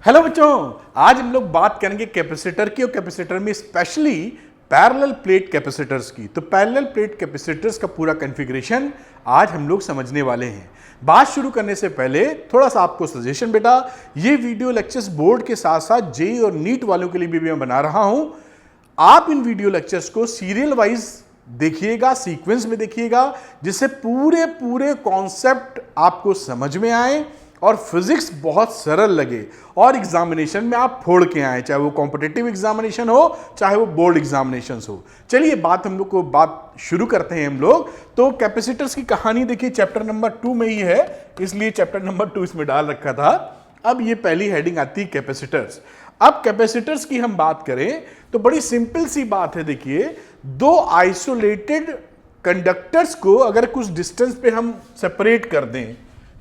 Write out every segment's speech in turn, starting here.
Hello बच्चों, आज हम लोग बात करेंगे कैपेसिटर की और कैपेसिटर में स्पेशली पैरेलल प्लेट कैपेसिटर्स की। तो पैरेलल प्लेट कैपेसिटर्स का पूरा कॉन्फ़िगरेशन आज हम लोग समझने वाले हैं। बात शुरू करने से पहले थोड़ा सा आपको सजेशन बेटा, ये वीडियो लेक्चर्स बोर्ड के साथ साथ जेईई और नीट वालों के लिए भी मैं बना रहा हूं। आप इन वीडियो लेक्चर्स को सीरियल वाइज देखिएगा, सीक्वेंस में देखिएगा, जिससे पूरे कॉन्सेप्ट आपको समझ में आए और फिजिक्स बहुत सरल लगे और एग्जामिनेशन में आप फोड़ के आए, चाहे वो कॉम्पिटिटिव एग्जामिनेशन हो चाहे वो बोर्ड एग्जामिनेशन हो। चलिए बात शुरू करते हैं हम लोग। तो कैपेसिटर्स की कहानी देखिए चैप्टर नंबर 2 में ही है, इसलिए चैप्टर नंबर 2 इसमें डाल रखा था। अब ये पहली हेडिंग आती है कैपेसिटर्स। अब कैपेसिटर्स की हम बात करें तो बड़ी सिंपल सी बात है। देखिए, दो आइसोलेटेड कंडक्टर्स को अगर कुछ डिस्टेंस पे हम सेपरेट कर दें,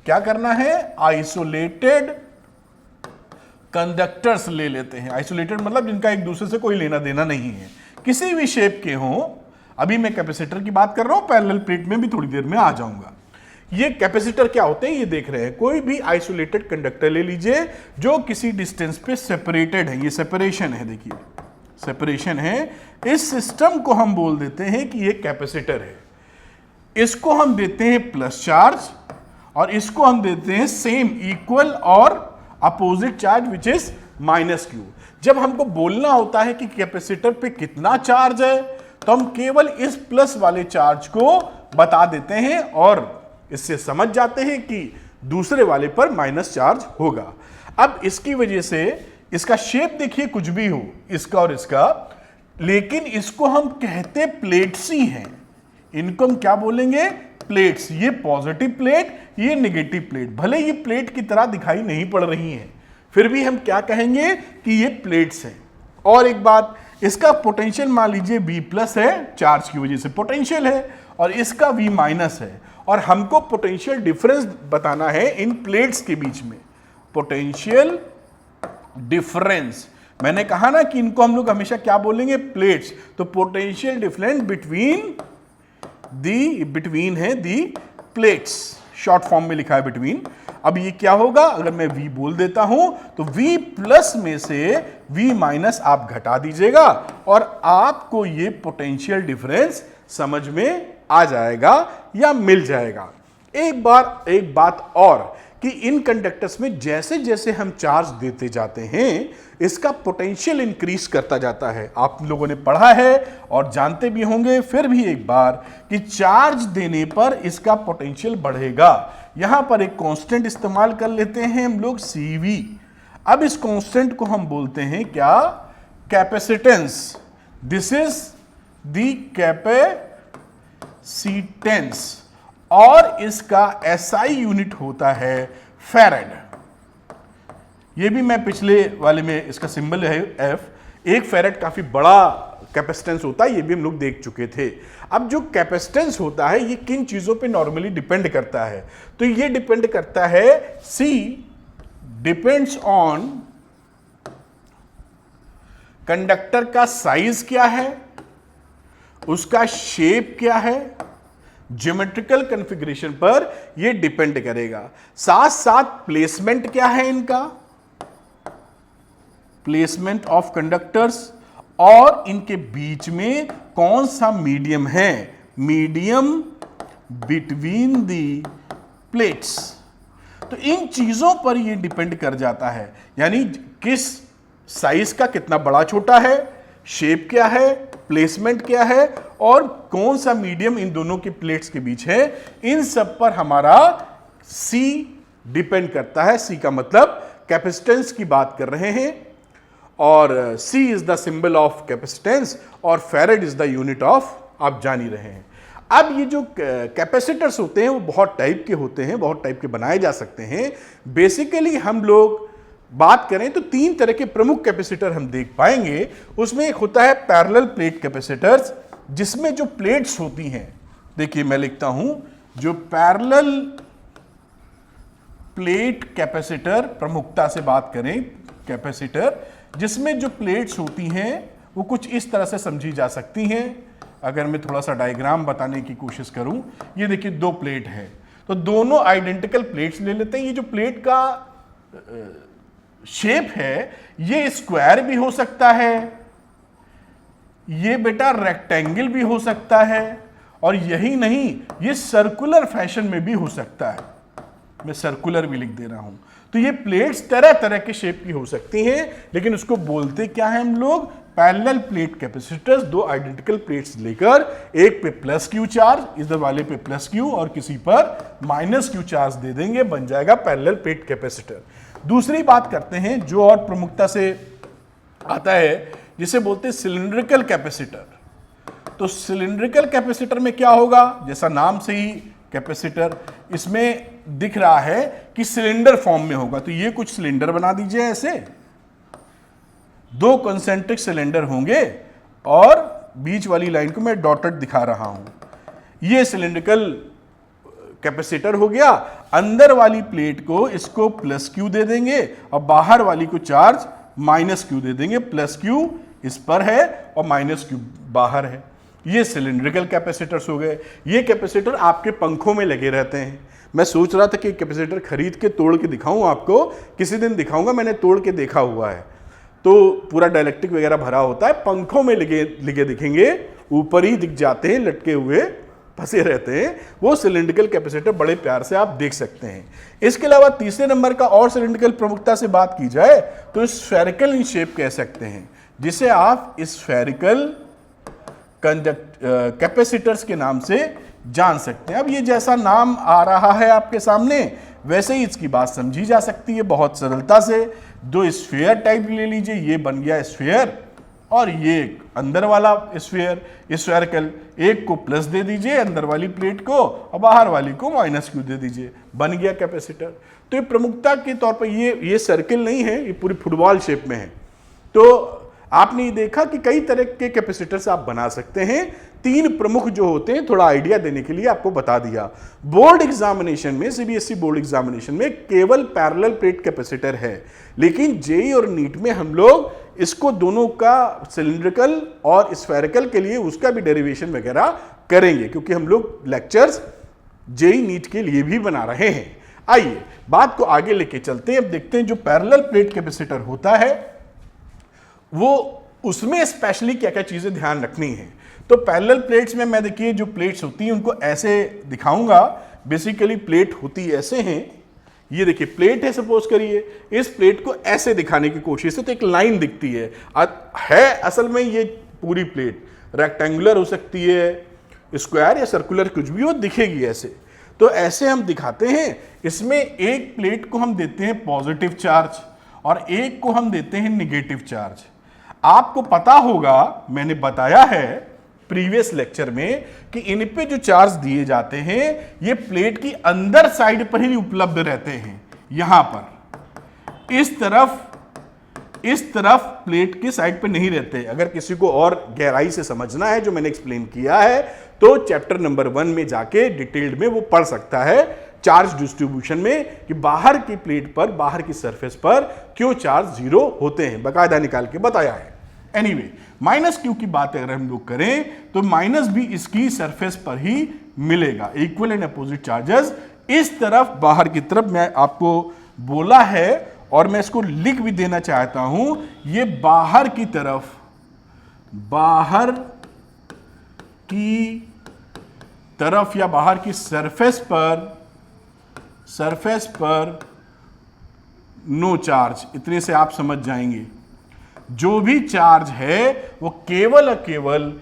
क्या करना है, आइसोलेटेड कंडक्टर्स ले लेते हैं। आइसोलेटेड मतलब जिनका एक दूसरे से कोई लेना देना नहीं है, किसी भी शेप के हों। अभी मैं कैपेसिटर की बात कर रहा हूं, पैरेलल प्लेट में भी थोड़ी देर में आ जाऊंगा। ये कैपेसिटर क्या होते हैं ये देख रहे हैं। कोई भी आइसोलेटेड कंडक्टर ले लीजिए जो किसी डिस्टेंस पे सेपरेटेड है, ये सेपरेशन है, देखिए सेपरेशन है। इस सिस्टम को हम बोल देते हैं कि ये कैपेसिटर है। इसको हम देते हैं प्लस चार्ज और इसको हम देते हैं सेम, इक्वल और opposite charge which is minus Q. जब हमको बोलना होता है कि कैपेसिटर पे कितना चार्ज है तो हम केवल इस प्लस वाले चार्ज को बता देते हैं और इससे समझ जाते हैं कि दूसरे वाले पर माइनस चार्ज होगा। अब इसकी वजह से इसका शेप देखिए कुछ भी हो, इसका और इसका, लेकिन इसको हम कहते प्लेट्स ही हैं। इनको हम क्या बोलेंगे, प्लेट्स। ये पॉजिटिव प्लेट, ये नेगेटिव प्लेट। भले ये प्लेट की तरह दिखाई नहीं पड़ रही हैं, फिर भी हम क्या कहेंगे कि ये प्लेट्स हैं। और एक बात, इसका पोटेंशियल मान लीजिए V प्लस है, चार्ज की वजह से पोटेंशियल है, और इसका V माइनस है। और हमको पोटेंशियल डिफरेंस बताना है इन प्लेट्स के बीच में, पोटेंशियल डिफरेंस। मैंने कहा ना कि इनको हम लोग हमेशा क्या बोलेंगे, प्लेट्स। तो पोटेंशियल डिफरेंस बिटवीन है दी प्लेट्स, शॉर्ट फॉर्म में लिखा है बिटवीन। अब ये क्या होगा, अगर मैं V बोल देता हूं तो V प्लस में से V माइनस आप घटा दीजिएगा और आपको ये पोटेंशियल डिफरेंस समझ में आ जाएगा या मिल जाएगा। एक बात और कि इन कंडक्टर्स में जैसे जैसे हम चार्ज देते जाते हैं इसका पोटेंशियल इंक्रीज करता जाता है। आप लोगों ने पढ़ा है और जानते भी होंगे, फिर भी एक बार, कि चार्ज देने पर इसका पोटेंशियल बढ़ेगा। यहां पर एक कांस्टेंट इस्तेमाल कर लेते हैं हम लोग, CV। अब इस कांस्टेंट को हम बोलते हैं क्या, capacitance. This is the capacitance और इसका SI यूनिट होता है फैराड। ये भी मैं पिछले वाले में, इसका सिंबल है F। एक फैराड काफी बड़ा कैपेसिटेंस होता है, ये भी हम लोग देख चुके थे। अब जो कैपेसिटेंस होता है ये किन चीजों पे नॉर्मली डिपेंड करता है, तो ये डिपेंड करता है, C डिपेंड्स ऑन कंडक्टर का साइज क्या है, उसका शेप क्या है, ज्योमेट्रिकल कॉन्फ़िगरेशन पर यह डिपेंड करेगा। साथ साथ प्लेसमेंट क्या है इनका, प्लेसमेंट ऑफ कंडक्टर्स, और इनके बीच में कौन सा मीडियम है, मीडियम बिटवीन दी प्लेट्स। तो इन चीजों पर यह डिपेंड कर जाता है, यानी किस साइज का कितना बड़ा छोटा है, शेप क्या है, प्लेसमेंट क्या है और कौन सा मीडियम इन दोनों की प्लेट्स के बीच है। इन सब पर हमारा C डिपेंड करता है। C का मतलब कैपेसिटेंस की बात कर रहे हैं और C is the symbol of capacitance और farad is the unit of, आप जान ही रहे हैं। अब ये जो कैपेसिटर्स होते हैं वो बहुत टाइप के होते हैं, बहुत टाइप के बनाए जा सकते हैं। बेसिकली हम लोग बात करें तो 3 तरह के प्रमुख कैपेसिटर हम देख पाएंगे। उसमें एक होता है पैरेलल प्लेट कैपेसिटर्स, जिसमें जो प्लेट्स होती हैं, देखिए मैं लिखता हूं, जो पैरेलल प्लेट कैपेसिटर, प्रमुखता से बात करें कैपेसिटर, जिसमें जो प्लेट्स होती हैं वो कुछ इस तरह से समझी जा सकती हैं। अगर मैं थोड़ा सा डायग्राम बताने की कोशिश करूं, ये देखिए 2 प्लेट है, तो दोनों आइडेंटिकल प्लेट्स ले लेते हैं। ये जो प्लेट का शेप है ये स्क्वायर भी हो सकता है, ये बेटा रेक्टेंगल भी हो सकता है, और यही नहीं ये सर्कुलर फैशन में भी हो सकता है। मैं सर्कुलर भी लिख दे रहा हूं। तो ये प्लेट्स तरह तरह के शेप की हो सकती हैं, लेकिन उसको बोलते क्या है हम लोग? Parallel plate capacitors. दो आइडेंटिकल प्लेट्स लेकर एक पे प्लस क्यू चार्ज, इधर वाले पे प्लस क्यू और किसी पर माइनस क्यू चार्ज दे देंगे, बन जाएगा पैरेलल प्लेट कैपेसिटर। दूसरी बात करते हैं जो और प्रमुखता से आता है, जिसे बोलते हैं सिलिंड्रिकल कैपेसिटर। तो सिलिंड्रिकल कैपेसिटर में क्या होगा? जैसा नाम से ही कैपेसिटर, इसमें दिख रहा है कि सिलेंडर फॉर्म में होगा। तो ये कुछ सिलेंडर बना दीजिए, ऐसे दो कंसेंट्रिक सिलेंडर होंगे और बीच वाली लाइन को मैं डॉटेड दिखा रहा हूं। ये सिलिंड्रिकल कैपेसिटर हो गया। अंदर वाली प्लेट को इसको प्लस क्यू दे देंगे और बाहर वाली को चार्ज माइनस क्यू दे देंगे। प्लस क्यू इस पर है और माइनस क्यू बाहर है। ये सिलिंड्रिकल कैपेसिटर्स हो गए। ये कैपेसिटर आपके पंखों में लगे रहते हैं। मैं सोच रहा था कि कैपेसिटर खरीद के तोड़ के दिखाऊं आपको, किसी दिन दिखाऊंगा, मैंने तोड़ के देखा हुआ है। तो पूरा डाइलेक्ट्रिक वगैरह भरा होता है, पंखों में लगे दिखेंगे, ऊपर ही दिख जाते हैं, लटके हुए फंसे रहते हैं। वो सिलिंड्रिकल कैपेसिटर बड़े प्यार से आप देख सकते हैं। इसके अलावा तीसरे नंबर का और सिलिंड्रिकल प्रमुखता से बात की जाए तो स्फेरिकल इन शेप कह सकते हैं, जिसे आप स्फेरिकल कैपेसिटर्स के नाम से जान सकते हैं। अब ये जैसा नाम आ रहा है आपके सामने, वैसे ही इसकी बात समझी जा सकती है बहुत सरलता से। दो स्फीयर टाइप ले लीजिए, ये बन गया स्फीयर और ये अंदर वाला स्फीयर स्फेरिकल। एक को प्लस दे दीजिए अंदर वाली प्लेट को और बाहर वाली को माइनस क्यू दे दीजिए, बन गया कैपेसिटर। तो ये प्रमुखता के तौर पर ये सर्किल नहीं है, ये पूरी फुटबॉल शेप में है। तो आपने ये देखा कि कई तरह के कैपेसिटर्स आप बना सकते हैं। तीन प्रमुख जो होते हैं, थोड़ा आइडिया देने के लिए आपको बता दिया। बोर्ड एग्जामिनेशन में, सीबीएसई बोर्ड एग्जामिनेशन में केवल पैरेलल प्लेट कैपेसिटर है, लेकिन जेईई और नीट में हम लोग इसको दोनों का सिलिंड्रिकल और स्फेरिकल के लिए उसका भी डेरिवेशन वगैरह करेंगे, क्योंकि हम लोग लेक्चर्स जेईई नीट के लिए भी बना रहे हैं। आइए बात को आगे लेके चलते हैं। अब देखते हैं जो पैरेलल प्लेट कैपेसिटर होता है वो उसमें स्पेशली क्या क्या चीजें ध्यान रखनी है। तो पैरेलल प्लेट्स में मैं देखिए जो प्लेट्स होती हैं उनको ऐसे दिखाऊंगा। बेसिकली प्लेट होती ऐसे हैं, ये देखिए प्लेट है, सपोज करिए इस प्लेट को ऐसे दिखाने की कोशिश है तो एक लाइन दिखती है। असल में ये पूरी प्लेट रेक्टेंगुलर हो सकती है, स्क्वायर या सर्कुलर, कुछ भी हो, दिखेगी ऐसे। तो ऐसे हम दिखाते हैं। इसमें एक प्लेट को हम देते हैं पॉजिटिव चार्ज और एक को हम देते हैं निगेटिव चार्ज। आपको पता होगा, मैंने बताया है प्रीवियस लेक्चर में कि इन पे जो चार्ज दिए जाते हैं ये प्लेट की अंदर साइड पर ही उपलब्ध रहते हैं। यहां पर इस तरफ प्लेट की साइड पे नहीं रहते। अगर किसी को और गहराई से समझना है, जो मैंने एक्सप्लेन किया है, तो चैप्टर नंबर 1 में जाके डिटेल्ड में वो पढ़ सकता है चार्ज डिस्ट्रीब्यूशन में, कि बाहर की प्लेट पर, बाहर की सरफेस पर क्यों चार्ज जीरो होते हैं, बकायदा निकाल के बताया है। एनीवे, माइनस क्यू की बात अगर हम लोग करें तो माइनस भी इसकी सरफेस पर ही मिलेगा। इक्वल एंड अपोजिट चार्जेस इस तरफ बाहर की तरफ मैं आपको बोला है और मैं इसको लिख भी देना चाहता हूं। ये बाहर की तरफ, बाहर की तरफ या बाहर की सरफेस पर नो चार्ज, इतने से आप समझ जाएंगे। जो भी चार्ज है वो केवल और केवल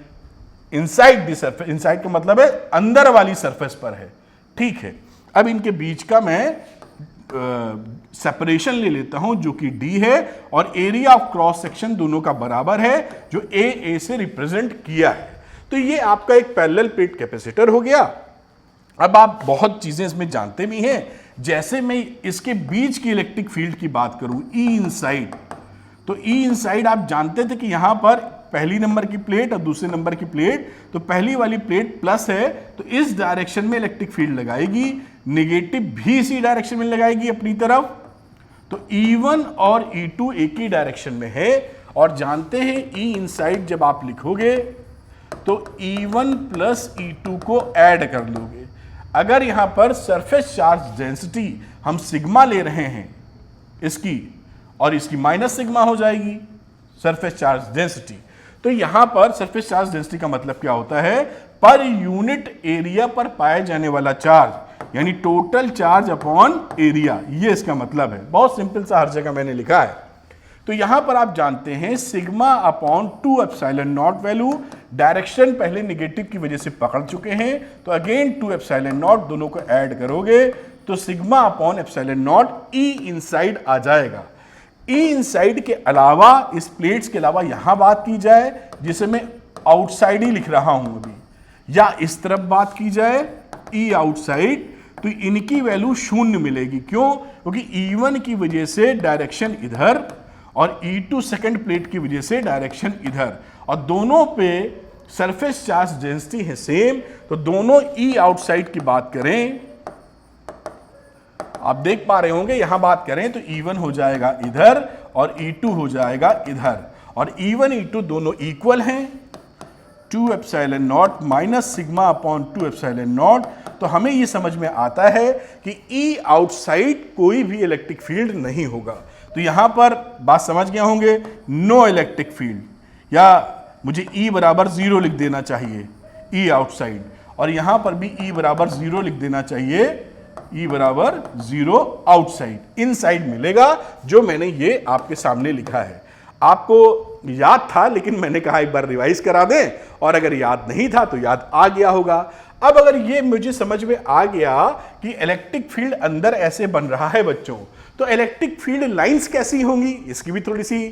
इनसाइड द सरफेस, इनसाइड का मतलब है अंदर वाली सरफेस पर है। ठीक है, अब इनके बीच का मैं सेपरेशन ले लेता हूं जो कि d है और एरिया ऑफ क्रॉस सेक्शन दोनों का बराबर है जो a से रिप्रेजेंट किया है। तो ये आपका एक पैरेलल प्लेट कैपेसिटर हो गया। अब आप बहुत चीजें इसमें जानते भी हैं, जैसे मैं इसके बीच की इलेक्ट्रिक फील्ड की बात करूं E इनसाइड, तो E इनसाइड आप जानते थे कि यहां पर पहली नंबर की प्लेट और दूसरे नंबर की प्लेट, तो पहली वाली प्लेट प्लस है तो इस डायरेक्शन में इलेक्ट्रिक फील्ड लगाएगी, नेगेटिव भी इसी डायरेक्शन में लगाएगी अपनी तरफ। तो E1 और E2 एक ही डायरेक्शन में है और जानते हैं E इनसाइड जब आप लिखोगे तो E1 प्लस E2 को ऐड कर लोगे। अगर यहां पर सरफेस चार्ज डेंसिटी हम सिग्मा ले रहे हैं इसकी, और इसकी माइनस सिग्मा हो जाएगी सरफेस चार्ज डेंसिटी। तो यहां पर सरफेस चार्ज डेंसिटी का मतलब क्या होता है, पर यूनिट एरिया पर पाया जाने वाला चार्ज, यानी टोटल चार्ज अपॉन एरिया, ये इसका मतलब है। बहुत सिंपल सा हर जगह मैंने लिखा है। तो यहां पर आप जानते हैं sigma upon 2 epsilon not value, direction पहले नेगेटिव की वजह से पकड़ चुके हैं, तो अगेन 2 एप्सिलॉन नॉट दोनों को ऐड करोगे तो sigma upon epsilon not E inside आ जाएगा। ई इनसाइड के अलावा, इस प्लेट्स के अलावा यहां बात की जाए जिसे मैं आउटसाइड ही लिख रहा हूं अभी, या इस तरफ बात की जाए ई आउटसाइड, तो इनकी वैल्यू शून्य मिलेगी। क्यों? क्योंकि E1 की वजह से डायरेक्शन इधर और E2 सेकंड प्लेट की वजह से डायरेक्शन इधर, और दोनों पे सरफेस चार्ज डेंसिटी है सेम। तो दोनों ई आउटसाइड की बात करें, आप देख पा रहे होंगे यहां बात करें तो E1 हो जाएगा इधर और E2 हो जाएगा इधर, और E1 E2 दोनों इक्वल हैं, 2 epsilon not minus sigma upon 2 epsilon not. तो हमें यह समझ में आता है कि ई आउटसाइड कोई भी इलेक्ट्रिक फील्ड नहीं होगा। तो यहां पर बात समझ गए होंगे, नो इलेक्ट्रिक फील्ड, या मुझे E बराबर 0 लिख देना चाहिए ई आउटसाइड, और यहां पर भी E बराबर 0 लिख देना चाहिए, E बराबर 0 आउटसाइड। इनसाइड मिलेगा जो मैंने ये आपके सामने लिखा है। आपको याद था, लेकिन मैंने कहा एक बार रिवाइज करा दें, और अगर याद नहीं था तो याद आ गया होगा। अब अगर ये मुझे समझ में आ गया कि इलेक्ट्रिक फील्ड अंदर ऐसे बन रहा है बच्चों, तो इलेक्ट्रिक फील्ड लाइंस कैसी होंगी, इसकी भी थोड़ी सी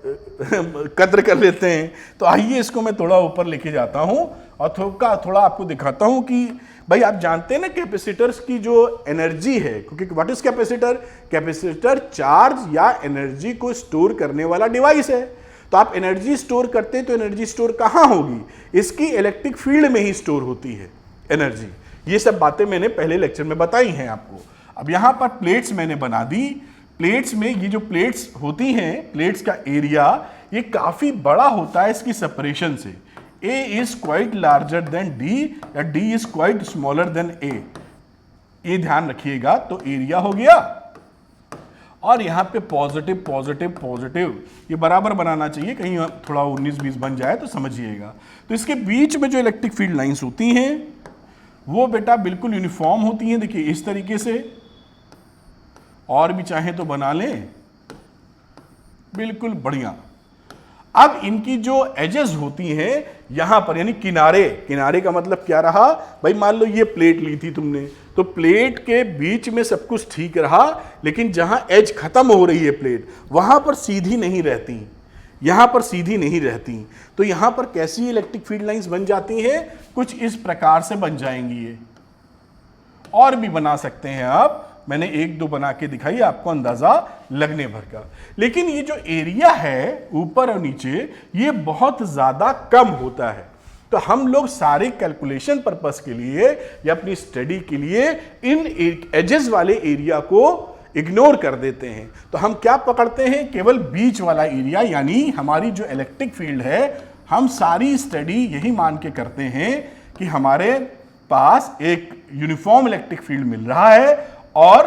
कद्र कर लेते हैं। तो आइए इसको मैं थोड़ा ऊपर लेके जाता हूं और थोड़ा आपको दिखाता हूं कि भाई आप जानते हैं ना कैपेसिटर्स की जो एनर्जी है, क्योंकि what is capacitor? Capacitor charge या एनर्जी को स्टोर करने वाला डिवाइस है। तो आप एनर्जी स्टोर करते हैं तो एनर्जी स्टोर कहां होगी? इसकी इलेक्ट्रिक फील्ड में ही स्टोर होती है एनर्जी। ये सब बातें मैंने पहले लेक्चर में बताई हैं आपको। अब यहां पर प्लेट्स मैंने बना दी। प्लेट्स में ये जो प्लेट्स होती हैं, प्लेट्स का एरिया ये काफी बड़ा होता है इसकी सेपरेशन से। A is quite larger than D या D is quite smaller than A, ये ध्यान रखिएगा। तो एरिया हो गया, और यहां पे पॉजिटिव पॉजिटिव पॉजिटिव ये बराबर बनाना चाहिए, कहीं थोड़ा 19-20 बन जाए तो समझिएगा। तो इसके बीच में जो इलेक्ट्रिक फील्ड लाइंस होती हैं वो बेटा बिल्कुल यूनिफॉर्म होती हैं। देखिए इस तरीके से, और भी चाहें तो बना लें, बिल्कुल बढ़िया। अब इनकी जो एजेस होती हैं यहां पर, यानी किनारे, किनारे का मतलब क्या रहा भाई? मान लो ये प्लेट ली थी तुमने, तो प्लेट के बीच में सब कुछ ठीक रहा, लेकिन जहां एज खत्म हो रही है प्लेट, वहां पर सीधी नहीं रहती, यहां पर सीधी नहीं रहती। तो यहां पर कैसी इलेक्ट्रिक फील्ड लाइंस बन जाती हैं? कुछ इस प्रकार से बन जाएंगी। ये और भी बना सकते हैं आप, मैंने 1-2 बना के दिखाई, आपको अंदाजा लगने भर का। लेकिन ये जो एरिया है ऊपर और नीचे, ये बहुत ज्यादा कम होता है। तो हम लोग सारे कैलकुलेशन पर्पस के लिए या अपनी स्टडी के लिए इन एजेस वाले एरिया को इग्नोर कर देते हैं। तो हम क्या पकड़ते हैं? केवल बीच वाला एरिया, यानी हमारी जो इलेक्ट्रिक फील्ड है, हम सारी स्टडी यही मान के करते हैं कि हमारे पास एक यूनिफॉर्म इलेक्ट्रिक फील्ड मिल रहा है, और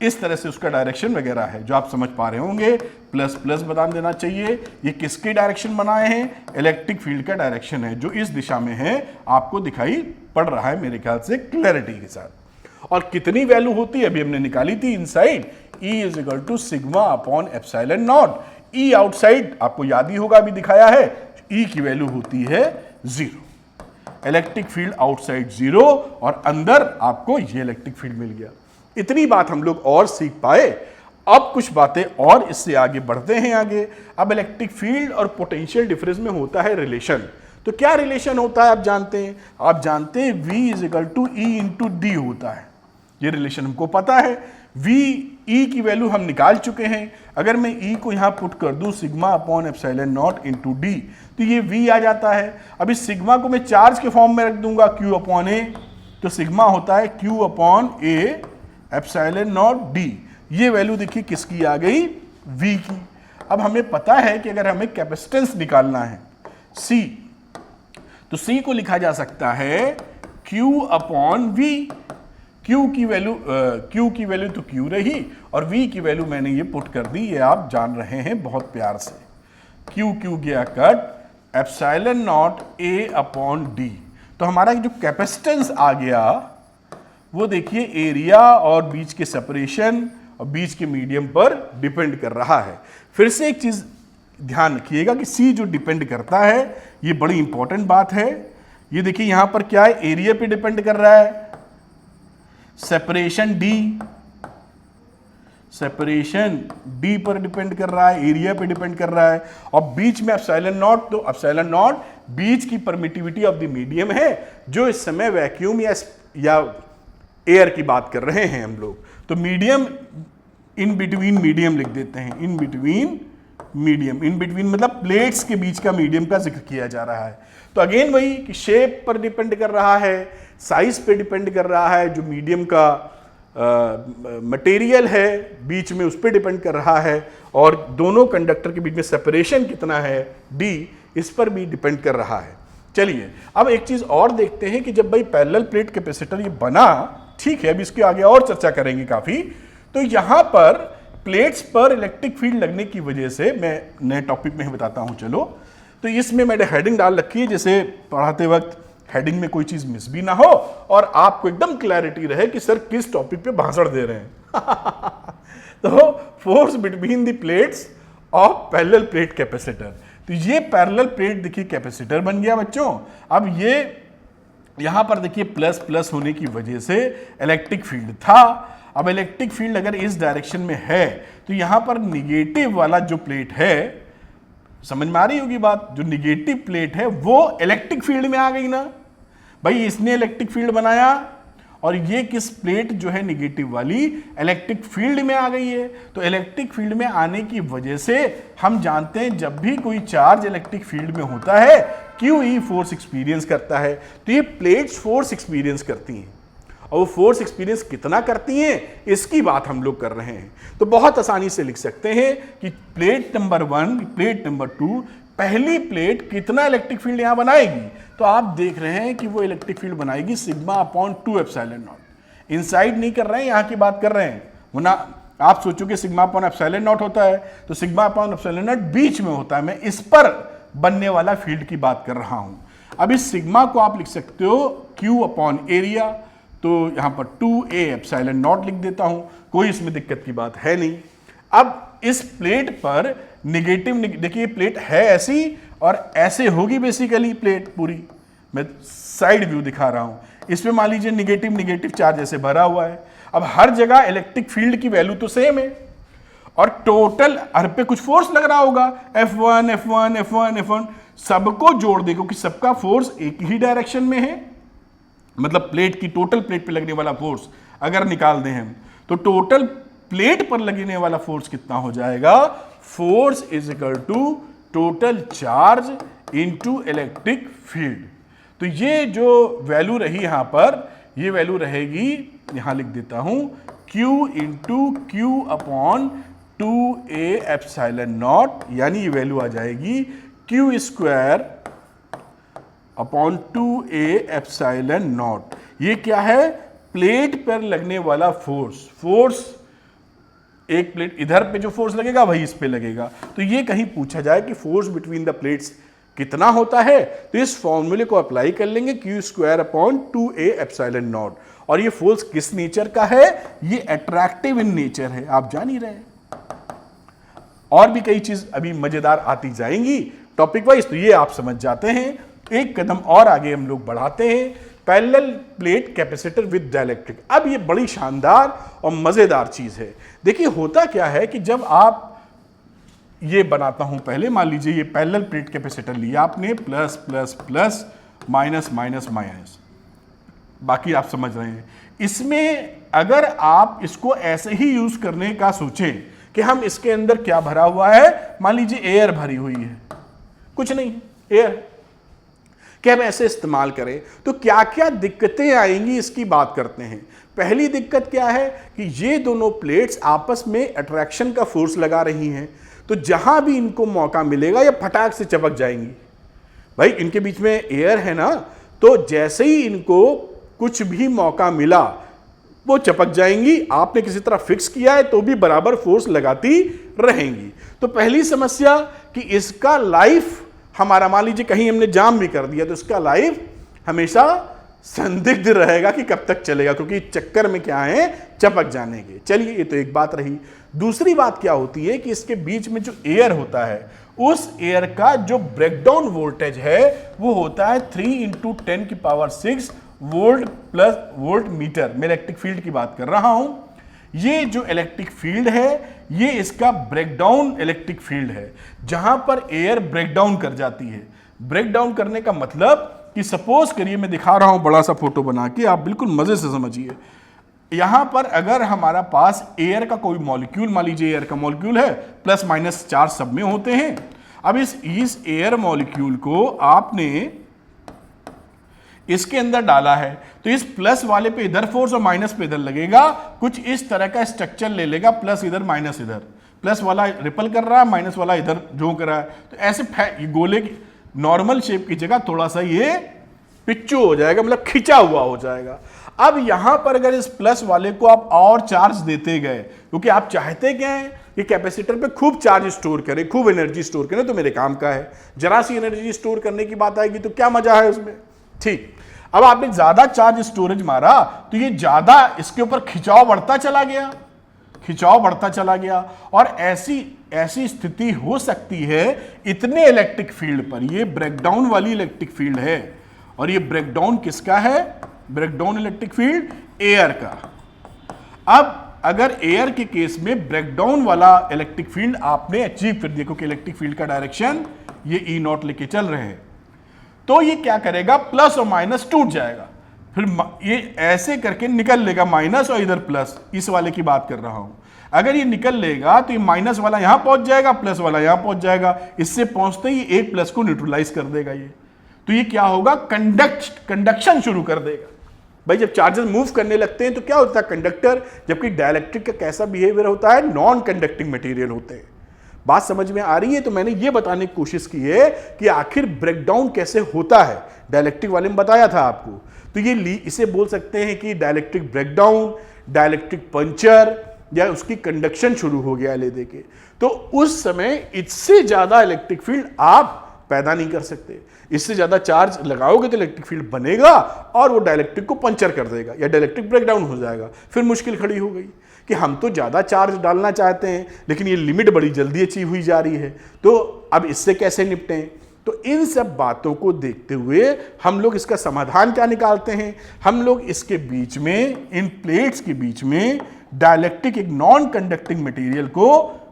इस तरह से उसका डायरेक्शन वगैरह है जो आप समझ पा रहे होंगे। प्लस प्लस बता देना चाहिए। ये किसके डायरेक्शन बनाए हैं? इलेक्ट्रिक फील्ड का डायरेक्शन है, जो इस दिशा में है, आपको दिखाई पड़ रहा है मेरे ख्याल से क्लैरिटी के साथ। और कितनी वैल्यू होती है अभी हमने निकाली थी inside, E is equal to sigma upon epsilon nought. E outside आपको याद ही होगा, अभी दिखाया है, E की वैल्यू होती है 0। इलेक्ट्रिक फील्ड आउटसाइड 0 और अंदर आपको ये इलेक्ट्रिक फील्ड मिल गया। इतनी बात हम लोग और सीख पाए। अब कुछ बातें और इससे आगे बढ़ते हैं आगे। अब इलेक्ट्रिक फील्ड और पोटेंशियल डिफरेंस में होता है रिलेशन। तो क्या रिलेशन होता है आप जानते हैं? आप जानते हैं V is equal to E into D होता है। ये रिलेशन हमको पता है। V E की वैल्यू हम निकाल चुके हैं। अगर मैं E को यहां पुट कर दूं sigma upon epsilon not into D, तो ये V आ जाता है। अब इस सिग्मा को मैं चार्ज के फॉर्म में रख दूंगा Q अपॉन A, तो सिग्मा होता है Q upon A epsilon not D. ये वैल्यू देखिए किसकी आ गई? V की। अब हमें पता है कि अगर हमें कैपेसिटेंस निकालना है C, तो C को लिखा जा सकता है Q अपॉन V। Q की वैल्यू तो Q रही और V की वैल्यू मैंने ये पुट कर दी, ये आप जान रहे हैं बहुत प्यार से। Q गया cut, epsilon nought A upon D। तो हमारा जो कैपेसिटेंस आ गया वो देखिए एरिया और बीच के सेपरेशन और बीच के मीडियम पर डिपेंड कर रहा है। फिर से एक चीज ध्यान रखिएगा कि C जो डिपेंड करता है, ये बड़ी इंपॉर्टेंट बात है। ये देखिए यहां पर क्या है, एरिया पे डिपेंड कर रहा है, सेपरेशन D पर डिपेंड कर रहा है, एरिया पे डिपेंड कर रहा है, और बीच में एप्सिलॉन नॉट, तो एप्सिलॉन नॉट बीच की परमिटिविटी ऑफ द मीडियम है, जो इस समय वैक्यूम या एयर की बात कर रहे हैं हम लोग। तो मीडियम, इन बिटवीन मीडियम लिख देते हैं, in between medium, in between मतलब प्लेट्स के बीच का मीडियम का जिक्र किया जा रहा है। तो अगेन वही कि शेप पर डिपेंड कर रहा है, साइज पे डिपेंड कर रहा है, जो मीडियम का मटेरियल है बीच में उस पर डिपेंड कर रहा है, और दोनों कंडक्टर के बीच में सेपरेशन कितना है D, इस पर भी डिपेंड कर रहा है। चलिए अब एक चीज और देखते हैं कि जब भाई पैरेलल प्लेट कैपेसिटर ये बना, ठीक है, अभी इसके आगे और चर्चा करेंगे काफी। तो यहां पर प्लेट्स पर इलेक्ट्रिक फील्ड लगने की वजह से, मैं नए टॉपिक में ही बताता हूं चलो, तो इसमें मैंने हेडिंग डाल रखी है, जैसे पढ़ाते वक्त हेडिंग में कोई चीज मिस भी ना हो और आपको एकदम क्लैरिटी रहे कि सर किस टॉपिक पे भाषण दे रहे हैं। तो force between the plates of parallel plate capacitor. तो ये पैरेलल प्लेट देखिए कैपेसिटर बन गया बच्चों। अब ये यहां पर देखिए प्लस प्लस होने की वजह से इलेक्ट्रिक फील्ड था। अब इलेक्ट्रिक फील्ड अगर इस डायरेक्शन में है तो यहां पर निगेटिव वाला जो प्लेट है, समझ में आ रही होगी बात, जो निगेटिव प्लेट है वो इलेक्ट्रिक फील्ड में आ गई ना भाई, इसने इलेक्ट्रिक फील्ड बनाया और ये किस प्लेट जो है निगेटिव वाली इलेक्ट्रिक फील्ड में आ गई है। तो इलेक्ट्रिक फील्ड में आने की वजह से हम जानते हैं जब भी कोई चार्ज इलेक्ट्रिक फील्ड में होता है QE फोर्स एक्सपीरियंस करता है। तो ये प्लेट्स फोर्स एक्सपीरियंस करती हैं, और वो फोर्स एक्सपीरियंस कितना करती हैं इसकी बात हम लोग कर रहे हैं। तो बहुत आसानी से लिख सकते हैं कि प्लेट नंबर 1, प्लेट नंबर 2, पहली प्लेट कितना इलेक्ट्रिक फील्ड यहां बनाएगी, तो आप देख रहे हैं कि वो इलेक्ट्रिक फील्ड बनाएगी sigma upon 2 epsilon not. Inside नहीं कर रहे हैं, यहां की बात कर रहे हैं, वरना आप सोचोगे सिग्मा अपॉन एप्सिलॉन नॉट होता है, तो सिग्मा अपॉन एप्सिलॉन नॉट बीच में होता है। मैं इस पर बनने वाला फील्ड की बात कर रहा हूं। अब इस सिग्मा को आप लिख सकते हो Q अपॉन एरिया, तो यहां पर 2A एप्सिलॉन नॉट लिख देता हूं, कोई इसमें दिक्कत की बात है नहीं। अब इस प्लेट पर निगेटिव, देखिए प्लेट है ऐसी और ऐसे होगी बेसिकली प्लेट पूरी, मैं साइड व्यू दिखा रहा हूं। इसमें मान लीजिए निगेटिव चार्ज ऐसे भरा हुआ है। अब हर जगह इलेक्ट्रिक फील्ड की वैल्यू तो सेम है और टोटल हर पे कुछ फोर्स लग रहा होगा, F1 F1 F1 F1, सबको जोड़ दे क्योंकि सबका फोर्स एक ही डायरेक्शन में है। मतलब प्लेट की टोटल प्लेट पे लगने वाला फोर्स अगर निकाल दें हम, तो टोटल प्लेट पर लगने वाला फोर्स कितना हो जाएगा, force is equal to total charge into electric field. तो ये जो वैल्यू रही यहां पर, ये वैल्यू रहेगी, यहां लिख देता हूं, Q into Q upon 2A epsilon not, यानी ये वैल्यू आ जाएगी Q square upon 2A epsilon not. ये क्या है, प्लेट पर लगने वाला फोर्स। फोर्स एक प्लेट इधर पे जो फोर्स लगेगा वही इस पे लगेगा। तो ये कहीं पूछा जाए कि फोर्स बिटवीन द प्लेट्स कितना होता है, तो इस फॉर्मूले को अप्लाई कर लेंगे, Q square upon 2A epsilon not. और ये फोर्स किस नेचर का है, ये अट्रैक्टिव इन नेचर है, आप जान ही रहे हैं। और भी कई चीज अभी मजेदार आती जाएंगी टॉपिक वाइज, तो ये आप समझ जाते हैं। एक कदम और आगे हम लोग बढ़ाते हैं, parallel plate capacitor with dielectric. अब ये बड़ी शानदार और मजेदार चीज है। देखिए होता क्या है कि जब आप ये बनाता हूं, पहले मान लीजिए ये पैरेलल प्लेट कैपेसिटर लिया आपने, plus plus plus minus minus minus, बाकी आप समझ रहे हैं। इसमें अगर आप इसको ऐसे ही यूज करने का सोचें कि हम इसके अंदर क्या भरा हुआ है, मान लीजिए एयर भरी हुई है, कुछ नहीं एयर, कि हम ऐसे इस्तेमाल करें तो क्या क्या दिक्कतें आएंगी इसकी बात करते हैं। पहली दिक्कत क्या है कि ये दोनों प्लेट्स आपस में अट्रैक्शन का फोर्स लगा रही हैं, तो जहां भी इनको मौका मिलेगा या फटाक से चपक जाएंगी। भाई इनके बीच में एयर है ना, तो जैसे ही इनको कुछ भी मौका मिला वो चिपक जाएंगी, आपने किसी तरह फिक्स किया है तो भी बराबर फोर्स लगाती रहेंगी। तो पहली समस्या कि इसका लाइफ हमारा, मान लीजिए कहीं हमने जाम भी कर दिया तो इसका लाइफ हमेशा संदिग्ध रहेगा कि कब तक चलेगा, क्योंकि चक्कर में क्या है, चपक जाने के। चलिए, ये तो एक बात रही। दूसरी बात क्या होती है कि इसके बीच में जो एयर होता है, उस एयर का जो ब्रेकडाउन वोल्टेज है वो होता है 3 × 10⁶ वोल्ट प्लस वोल्ट मीटर। मैं इलेक्ट्रिक फील्ड की बात कर रहा हूं। ये जो इलेक्ट्रिक फील्ड है ये इसका ब्रेकडाउन इलेक्ट्रिक फील्ड है, जहां पर एयर ब्रेकडाउन कर जाती है। ब्रेकडाउन करने का मतलब कि सपोज करिए, मैं दिखा रहा हूं बड़ा सा फोटो बना के, आप बिल्कुल मजे से समझिए। यहां पर अगर हमारा पास एयर का कोई मॉलिक्यूल, मान लीजिए एयर का मॉलिक्यूल है, प्लस माइनस चार्ज सब में होते हैं। अब इस एयर मॉलिक्यूल को आपने इसके अंदर डाला है तो इस प्लस वाले पे इधर फोर्स और माइनस पे इधर लगेगा। कुछ इस तरह का स्ट्रक्चर ले लेगा, प्लस इधर माइनस इधर, प्लस वाला रिपल कर रहा है, माइनस वाला इधर झोंक रहा है। तो ऐसे गोले की नॉर्मल शेप की जगह थोड़ा सा ये पिच्चू हो जाएगा, मतलब खिंचा हुआ हो जाएगा। अब यहां पर अगर इस प्लस वाले को आप और चार्ज देते गए, क्योंकि आप चाहते क्या है कि कैपेसिटर पे खूब चार्ज स्टोर करे, खूब एनर्जी स्टोर करे, तो मेरे काम का है। जरा सी एनर्जी स्टोर करने की बात आएगी तो क्या मजा है उसमें, ठीक। अब आपने ज्यादा चार्ज स्टोरेज मारा तो ये ज्यादा इसके ऊपर खिंचाव बढ़ता चला गया, खिंचाव बढ़ता चला गया। और ऐसी स्थिति हो सकती है इतने इलेक्ट्रिक फील्ड पर, ये ब्रेकडाउन वाली इलेक्ट्रिक फील्ड है। और ये ब्रेकडाउन किसका है, ब्रेकडाउन इलेक्ट्रिक फील्ड एयर का। अब अगर एयर के केस में ब्रेकडाउन वाला इलेक्ट्रिक फील्ड आपने अचीव कर दिया, क्योंकि इलेक्ट्रिक फील्ड का डायरेक्शन ये E0 लेके चल रहे हैं, तो ये क्या करेगा, प्लस और माइनस टूट जाएगा। फिर ये ऐसे करके निकल लेगा, माइनस और इधर प्लस, इस वाले की बात कर रहा हूं। अगर ये निकल लेगा तो ये माइनस वाला यहां पहुंच जाएगा, प्लस वाला यहां पहुंच जाएगा। इससे पहुंचते ही एक प्लस को न्यूट्रलाइज कर देगा ये। तो ये क्या होगा, कंडक्शन शुरू कर देगा। भाई जब चार्जेस मूव करने लगते हैं तो क्या होता है, कंडक्टर, जबकि डाइलेक्ट्रिक का कैसा बिहेवियर होता है, नॉन कंडक्टिंग मटेरियल होते हैं। बात समझ में आ रही है? तो मैंने ये बताने की कोशिश की है कि आखिर ब्रेकडाउन कैसे होता है। डाइलेक्ट्रिक वाले में बताया था आपको। तो ये इसे बोल सकते हैं कि डाइलेक्ट्रिक ब्रेकडाउन, डाइलेक्ट्रिक पंचर, या उसकी कंडक्शन शुरू हो गया ले देके। तो उस समय इससे ज्यादा इलेक्ट्रिक फील्ड आप पैदा नहीं कर सकते। इससे ज्यादा चार्ज लगाओगे तो इलेक्ट्रिक फील्ड बनेगा और वो डाइलेक्ट्रिक को पंचर कर देगा या डाइलेक्ट्रिक ब्रेकडाउन हो जाएगा। फिर मुश्किल खड़ी हो गई कि हम तो ज्यादा चार्ज डालना चाहते हैं लेकिन ये लिमिट बड़ी जल्दी अचीव हुई जा रही है, तो अब इससे कैसे निपटें। तो इन सब बातों को देखते हुए हम लोग इसका समाधान क्या निकालते हैं, हम लोग इसके बीच में, इन प्लेट्स के बीच में डाइलेक्ट्रिक एक नॉन कंडक्टिंग मटेरियल को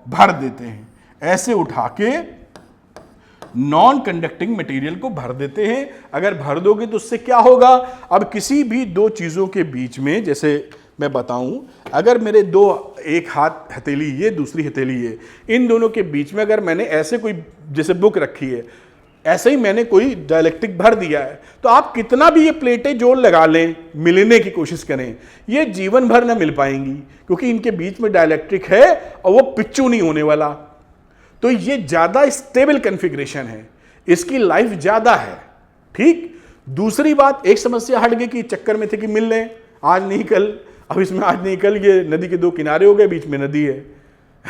भर देते हैं। ऐसे उठा के नॉन कंडक्टिंग मटेरियल को भर देते हैं। अगर भर दोगे तो उससे क्या होगा, अब किसी भी दो चीजों के बीच में, जैसे मैं बताऊं, अगर मेरे दो, एक हाथ हथेली ये, दूसरी हथेली ये, इन दोनों के बीच में अगर मैंने ऐसे कोई, जैसे बुक रखी है, ऐसे ही मैंने कोई डाइलेक्ट्रिक भर दिया है, तो आप कितना भी ये प्लेटें जोड़ लगा लें, मिलने की कोशिश करें, ये जीवन भर ना मिल पाएंगी, क्योंकि इनके बीच में डाइलेक्ट्रिक है और वो पिच्चू नहीं होने वाला। तो ये ज्यादा स्टेबल कॉन्फ़िगरेशन है, इसकी लाइफ ज्यादा है, ठीक। दूसरी बात, एक समस्या हट गई कि चक्कर में थे कि मिल लें आज नहीं कल, अब इसमें आज नहीं कल ये नदी के दो किनारे हो गए, बीच में नदी है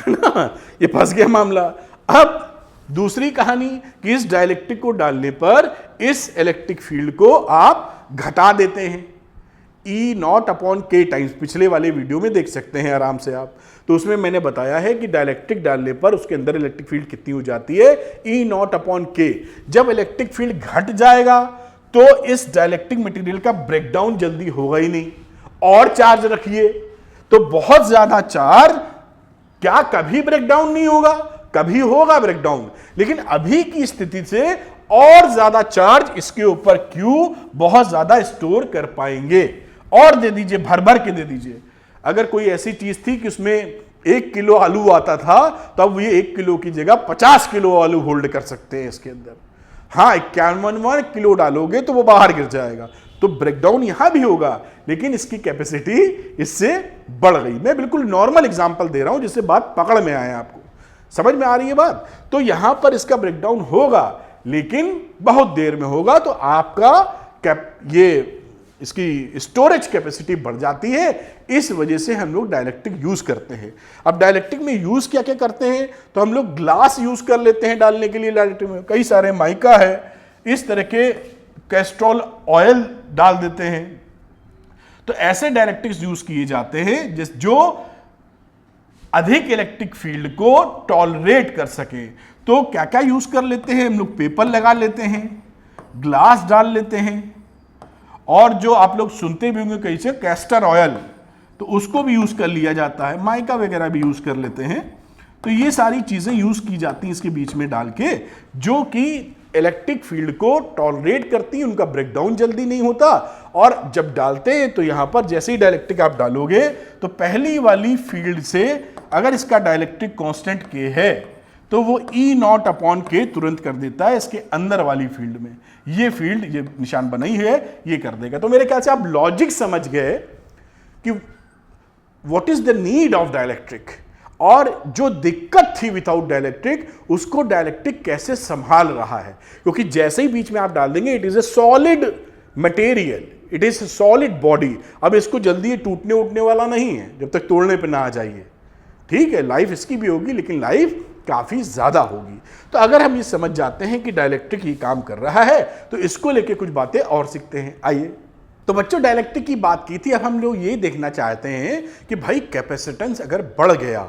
ना, ये फंस गया मामला। अब दूसरी कहानी कि इस डाइलेक्ट्रिक को डालने पर इस इलेक्ट्रिक फील्ड को आप घटा देते हैं E0/K टाइम्स, पिछले वाले वीडियो में देख सकते हैं आराम से आप। तो उसमें मैंने बताया है कि डाइलेक्ट्रिक डालने पर उसके अंदर इलेक्ट्रिक फील्ड कितनी हो जाती है, E0/K। जब इलेक्ट्रिक फील्ड घट जाएगा तो इस डाइलेक्ट्रिक मटेरियल का ब्रेकडाउन जल्दी होगा ही नहीं। और चार्ज रखिए तो बहुत ज्यादा चार्ज क्या कभी ब्रेकडाउन नहीं होगा, कभी होगा ब्रेकडाउन, लेकिन अभी की स्थिति से और ज्यादा चार्ज इसके ऊपर क्यों बहुत ज्यादा स्टोर कर पाएंगे। और दे दीजिए, भर भर के दे दीजिए। अगर कोई ऐसी चीज थी कि उसमें 1 किलो आलू आता था, तो अब ये 1 किलो की जगह 50 किलो आलू होल्ड कर सकते हैं इसके अंदर। हाँ, 51 किलो डालोगे तो वो बाहर गिर जाएगा, तो ब्रेकडाउन यहां भी होगा, लेकिन इसकी कैपेसिटी इससे बढ़ गई। मैं बिल्कुल नॉर्मल एग्जांपल दे रहा हूं जिससे बात पकड़ में आए, आपको समझ में आ रही है बात। तो यहां पर इसका ब्रेकडाउन होगा, लेकिन बहुत देर में होगा। तो आपका ये इसकी स्टोरेज कैपेसिटी बढ़ जाती है। इस वजह से हम लोग डाइलेक्ट्रिक यूज करते हैं। अब डाइलेक्ट्रिक में यूज क्या क्या करते हैं, तो हम लोग ग्लास यूज कर लेते हैं डालने के लिए डाइलेक्ट्रिक में, कई सारे माइका है, इस तरह के कैस्ट्रॉल ऑयल डाल देते हैं। तो ऐसे डाइलेक्ट्रिक्स यूज किए जाते हैं जो अधिक इलेक्ट्रिक फील्ड को टॉलरेट कर सके। तो क्या क्या यूज कर लेते हैं हम लोग, पेपर लगा लेते हैं, ग्लास डाल लेते हैं, और जो आप लोग सुनते भी होंगे कहीं से कैस्टर ऑयल, तो उसको भी यूज कर लिया जाता है, माइका वगैरह भी यूज कर लेते हैं। तो ये सारी चीजें यूज की जाती हैं इसके बीच में डाल के, जो कि इलेक्ट्रिक फील्ड को टॉलरेट करती हैं, उनका ब्रेकडाउन जल्दी नहीं होता। और जब डालते हैं तो यहां पर जैसे ही डाइलेक्ट्रिक आप डालोगे तो पहली वाली फील्ड से अगर इसका डाइलेक्ट्रिक कांस्टेंट के है तो वो E0 अपॉन के तुरंत कर देता है इसके अंदर वाली फील्ड में। ये फील्ड, ये निशान बना ही है, ये कर देगा। तो मेरे ख्याल से आप लॉजिक समझ गए कि what is the need of dielectric, और जो दिक्कत थी विदाउट डाइलेक्ट्रिक उसको डाइलेक्ट्रिक कैसे संभाल रहा है। क्योंकि जैसे ही बीच में आप डाल देंगे, it is a solid material, it is a solid body. अब इसको जल्दी ये टूटने उठने वाला नहीं है जब तक तोड़ने पे ना आ जाइए। ठीक है, लाइफ इसकी भी होगी लेकिन लाइफ काफी ज्यादा होगी। तो अगर हम ये समझ जाते हैं कि डाइलेक्ट्रिक ये काम कर रहा है तो इसको लेके कुछ बातें और सीखते हैं। आइए, तो बच्चों डाइलेक्ट्रिक की बात की थी, अब हम लोग ये देखना चाहते हैं कि भाई कैपेसिटेंस अगर बढ़ गया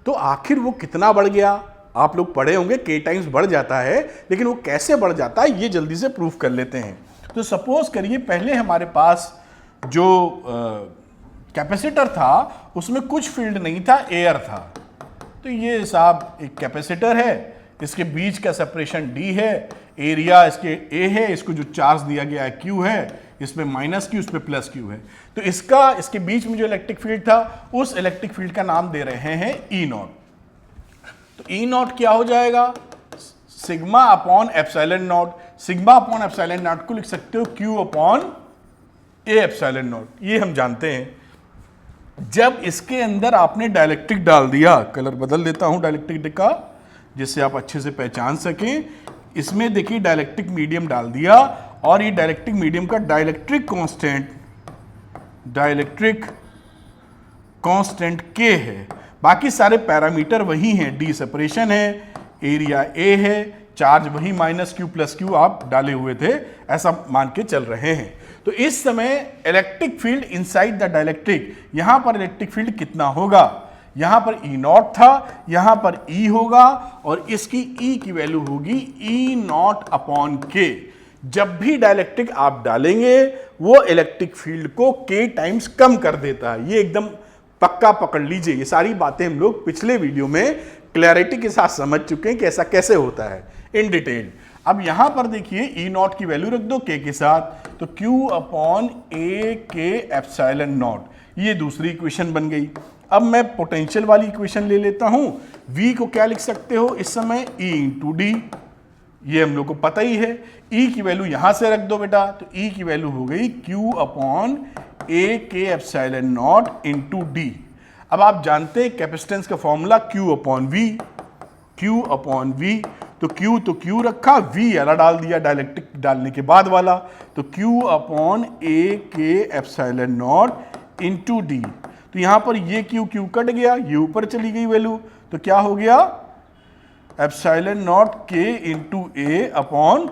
तो आखिर वो कितना बढ़ गया। आप लोग पढ़े होंगे K टाइम्स बढ़ जाता है, लेकिन वो कैसे बढ़ जाता है ये जल्दी से प्रूफ कर लेते हैं। तो सपोज करिए पहले हमारे पास जो कैपेसिटर था उसमें कुछ फील्ड नहीं था, एयर था। तो ये साहब एक कैपेसिटर है, इसके बीच का सेपरेशन D है, एरिया इसके A है, इसको जो चार्ज दिया गया है Q है, इसमें माइनस Q, इसमें प्लस Q है। तो इसके बीच में जो इलेक्ट्रिक फील्ड था उस इलेक्ट्रिक फील्ड का नाम दे रहे हैं E0। तो E0 क्या हो जाएगा, sigma upon epsilon not. Sigma upon epsilon not को लिख सकते हो Q upon A epsilon not, ये हम जानते हैं। जब इसके अंदर आपने डाइलेक्ट्रिक डाल दिया, कलर बदल देता हूं डाइलेक्ट्रिक का जिससे आप अच्छे से पहचान सकें, इसमें देखिए डाइलेक्ट्रिक मीडियम डाल दिया, और ये डाइलेक्ट्रिक मीडियम का डाइलेक्ट्रिक कांस्टेंट K है। बाकी सारे पैरामीटर वही हैं, D सेपरेशन है, एरिया A है, चार्ज वही माइनस Q प्लस Q आप डाले हुए थे, ऐसा मान के चल रहे हैं। तो इस समय electric field inside the dielectric, यहां पर इलेक्ट्रिक फील्ड कितना होगा, यहां पर E0 था, यहां पर E होगा, और इसकी E की वैल्यू होगी E0 अपॉन K। जब भी डाइलेक्ट्रिक आप डालेंगे वो इलेक्ट्रिक फील्ड को K टाइम्स कम कर देता है। ये एकदम पक्का पकड़ लीजिए, ये सारी बातें हम लोग पिछले वीडियो में क्लैरिटी के साथ समझ चुके हैं कि ऐसा कैसे होता है इन डिटेल। अब यहां पर देखिए E0 की वैल्यू रख दो K के साथ, तो Q upon A K epsilon not, ये दूसरी इक्वेशन बन गई। अब मैं पोटेंशियल वाली इक्वेशन ले लेता हूं। V को क्या लिख सकते हो इस समय, E इंटू डी, ये हम लोग को पता ही है। E की वैल्यू यहां से रख दो बेटा, तो E की वैल्यू हो गई Q upon A K epsilon not into D. अब आप जानते हैं कैपेसिटेंस का formula Q upon V, Q upon V, तो Q रखा, V वाला डाल दिया डाइलेक्ट्रिक डालने के बाद वाला, तो Q upon A K epsilon not into D. तो यहां पर ये Q कट गया, ये ऊपर चली गई वैल्यू, तो क्या हो गया epsilon not K into A upon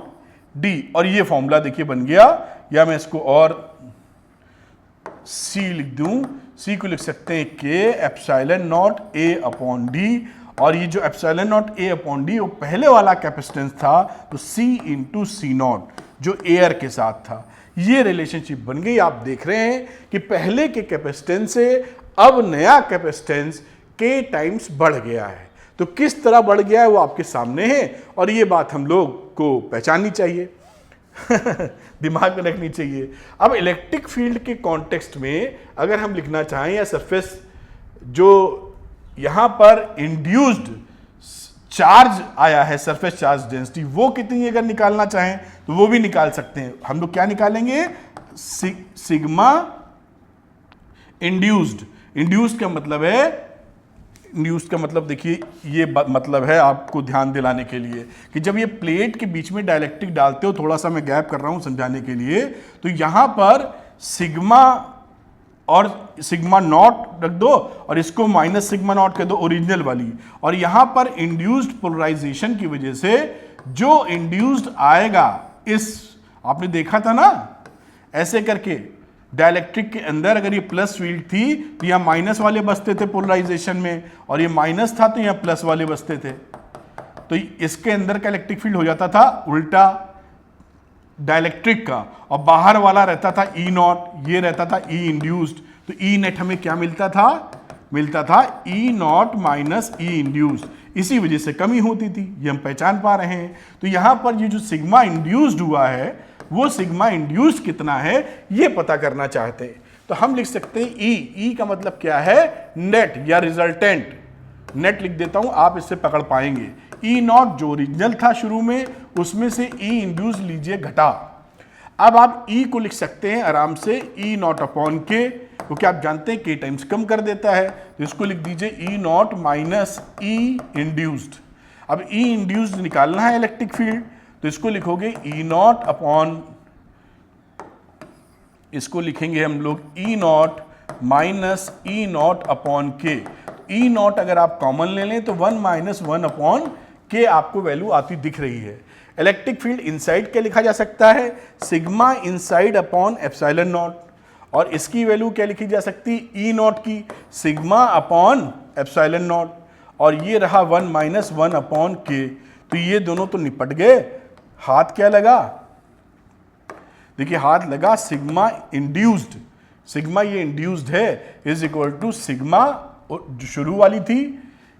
D. और ये फॉर्मूला देखिए बन गया, या मैं इसको और C लिख दूं, C को लिख सकते हैं K epsilon nought A upon D, और ये जो epsilon nought A upon D वो पहले वाला कैपेसिटेंस था, तो C इंटू C0 जो एयर के साथ था। ये रिलेशनशिप बन गई। आप देख रहे हैं कि पहले के कैपेसिटेंस से अब नया कैपेसिटेंस K टाइम्स बढ़ गया है। तो किस तरह बढ़ गया है वो आपके सामने है, और ये बात हम लोग को पहचाननी चाहिए दिमाग में रखनी चाहिए। अब इलेक्ट्रिक फील्ड के कॉन्टेक्स्ट में अगर हम लिखना चाहें, या सरफेस जो यहां पर इंड्यूस्ड चार्ज आया है, सरफेस चार्ज डेंसिटी, वो कितनी अगर निकालना चाहें तो वो भी निकाल सकते हैं। हम लोग क्या निकालेंगे, सिग्मा इंड्यूस्ड। इंड्यूस्ड का मतलब है इंड्यूस्ड का मतलब देखिए, ये मतलब है आपको ध्यान दिलाने के लिए कि जब ये प्लेट के बीच में डाइलेक्ट्रिक डालते हो, थोड़ा सा मैं गैप कर रहा हूं समझाने के लिए, तो यहां पर सिग्मा और सिग्मा नॉट रख दो और इसको माइनस सिग्मा नॉट कह दो, ओरिजिनल वाली। और यहां पर इंड्यूस्ड पोलराइजेशन की वजह से जो इंड्यूस्ड आएगा, इस आपने देखा था ना ऐसे करके, डाइलेक्ट्रिक के अंदर अगर ये प्लस फील्ड थी तो यहां माइनस वाले बसते थे पोलराइजेशन में, और ये माइनस था तो यहां प्लस वाले बसते थे, तो इसके अंदर का इलेक्ट्रिक फील्ड हो जाता था उल्टा डाइलेक्ट्रिक का, और बाहर वाला रहता था ई नॉट, ये रहता था ई इंड्यूस्ड। तो ई नेट हमें क्या मिलता था ई नॉट माइनस ई इंड्यूस्ड। इसी वजह से कमी होती थी, ये हम पहचान पा रहे हैं। तो यहां पर ये जो सिग्मा इंड्यूस्ड हुआ है, वो सिग्मा इंड्यूस्ड कितना है ये पता करना चाहते हैं। तो हम लिख सकते हैं ई का मतलब क्या है, नेट या रिजल्टेंट। नेट लिख देता हूं, आप इससे पकड़ पाएंगे। ई नॉट जो ओरिजिनल था शुरू में, उसमें से ई इंड्यूस लीजिए घटा। अब आप ई को लिख सकते हैं आराम से ई नॉट अपॉन के, क्योंकि आप जानते हैं के टाइम्स कम कर देता है, तो इसको लिख दीजिए ई नॉट माइनस ई इंड्यूस्ड। अब ई इंड्यूस्ड निकालना है इलेक्ट्रिक फील्ड, तो इसको लिखोगे ई नॉट अपॉन, इसको लिखेंगे हम लोग E not minus E not upon K. E not अगर आप कॉमन ले लें तो 1 माइनस 1 अपॉन के आपको वैल्यू आती दिख रही है। इलेक्ट्रिक फील्ड इनसाइड क्या लिखा जा सकता है, sigma inside upon epsilon not, और इसकी वैल्यू क्या लिखी जा सकती है, ई नॉट की सिग्मा अपॉन एप्सिलॉन नॉट, और ये रहा 1 माइनस 1 अपॉन के। तो ये दोनों तो निपट गए। हाथ क्या लगा, देखिए हाथ लगा सिग्मा इंड्यूस्ड, सिग्मा ये इंड्यूस्ड है इज इक्वल टू सिग्मा जो शुरू वाली थी,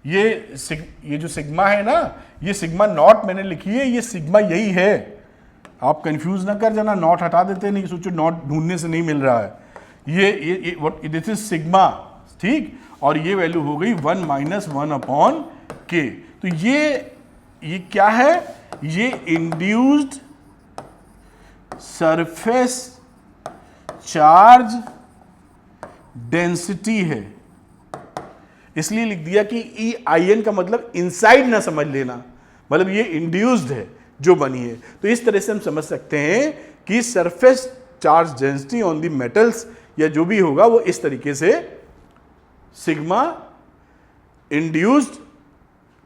ये जो सिग्मा है ना, ये सिग्मा नॉट मैंने लिखी है, ये सिग्मा यही है। आप कंफ्यूज ना कर जाना, नॉट हटा देते, नहीं सोचो नॉट ढूंढने से नहीं मिल रहा है, ये दिस इज सिग्मा, ठीक। और ये वैल्यू हो गई 1 माइनस 1 अपॉन के। तो ये क्या है, ये इंड्यूस्ड सरफेस चार्ज डेंसिटी है, इसलिए लिख दिया कि ई आई एन का मतलब इनसाइड ना समझ लेना, मतलब ये इंड्यूस्ड है जो बनी है। तो इस तरह से हम समझ सकते हैं कि surface charge density on the metals या जो भी होगा वो इस तरीके से सिग्मा इंड्यूस्ड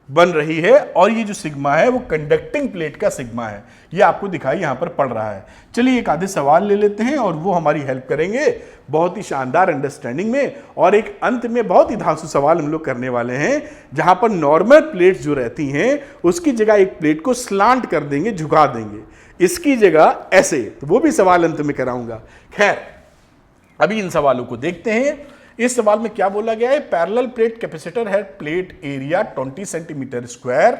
बन रही है, और ये जो सिग्मा है वो कंडक्टिंग प्लेट का सिग्मा है, ये आपको दिखाई यहां पर पड़ रहा है। चलिए एक आधे सवाल ले लेते हैं और वो हमारी हेल्प करेंगे बहुत ही शानदार अंडरस्टैंडिंग में। और एक अंत में बहुत ही धांसू सवाल हम लोग करने वाले हैं, जहां पर नॉर्मल प्लेट्स जो रहती हैं उसकी जगह एक प्लेट को स्लांट कर देंगे, झुका देंगे, इसकी जगह ऐसे, तो वो भी सवाल अंत में कराऊंगा। खैर अभी इन सवालों को देखते हैं। इस सवाल में क्या बोला गया है, पैरेलल प्लेट कैपेसिटर है, plate area 20 centimetre square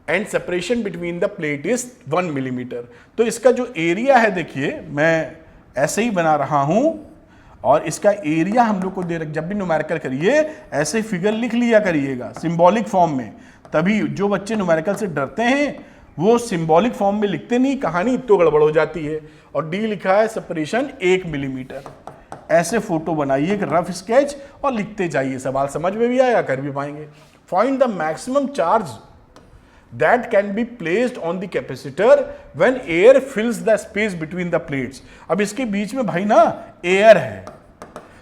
and separation between the plate is 1 millimetre. तो इसका जो एरिया है, देखिए मैं ऐसे ही बना रहा हूं, और इसका एरिया हम लोग को दे रख, जब भी न्यूमेरिकल करिए ऐसे फिगर लिख लिया करिएगा सिंबॉलिक फॉर्म में, तभी जो बच्चे न्यूमेरिकल से डरते हैं वो सिंबॉलिक फॉर्म में लिखते नहीं, कहानी तो गड़बड़ हो जाती है। और डी लिखा है सेपरेशन 1 मिलीमीटर। ऐसे फोटो बनाइए एक रफ स्केच और लिखते जाइए, सवाल समझ में भी आया, कर भी पाएंगे। Find the maximum charge that can be placed on the capacitor when air फिल्स the space between the plates. अब इसके बीच में भाई ना एयर है,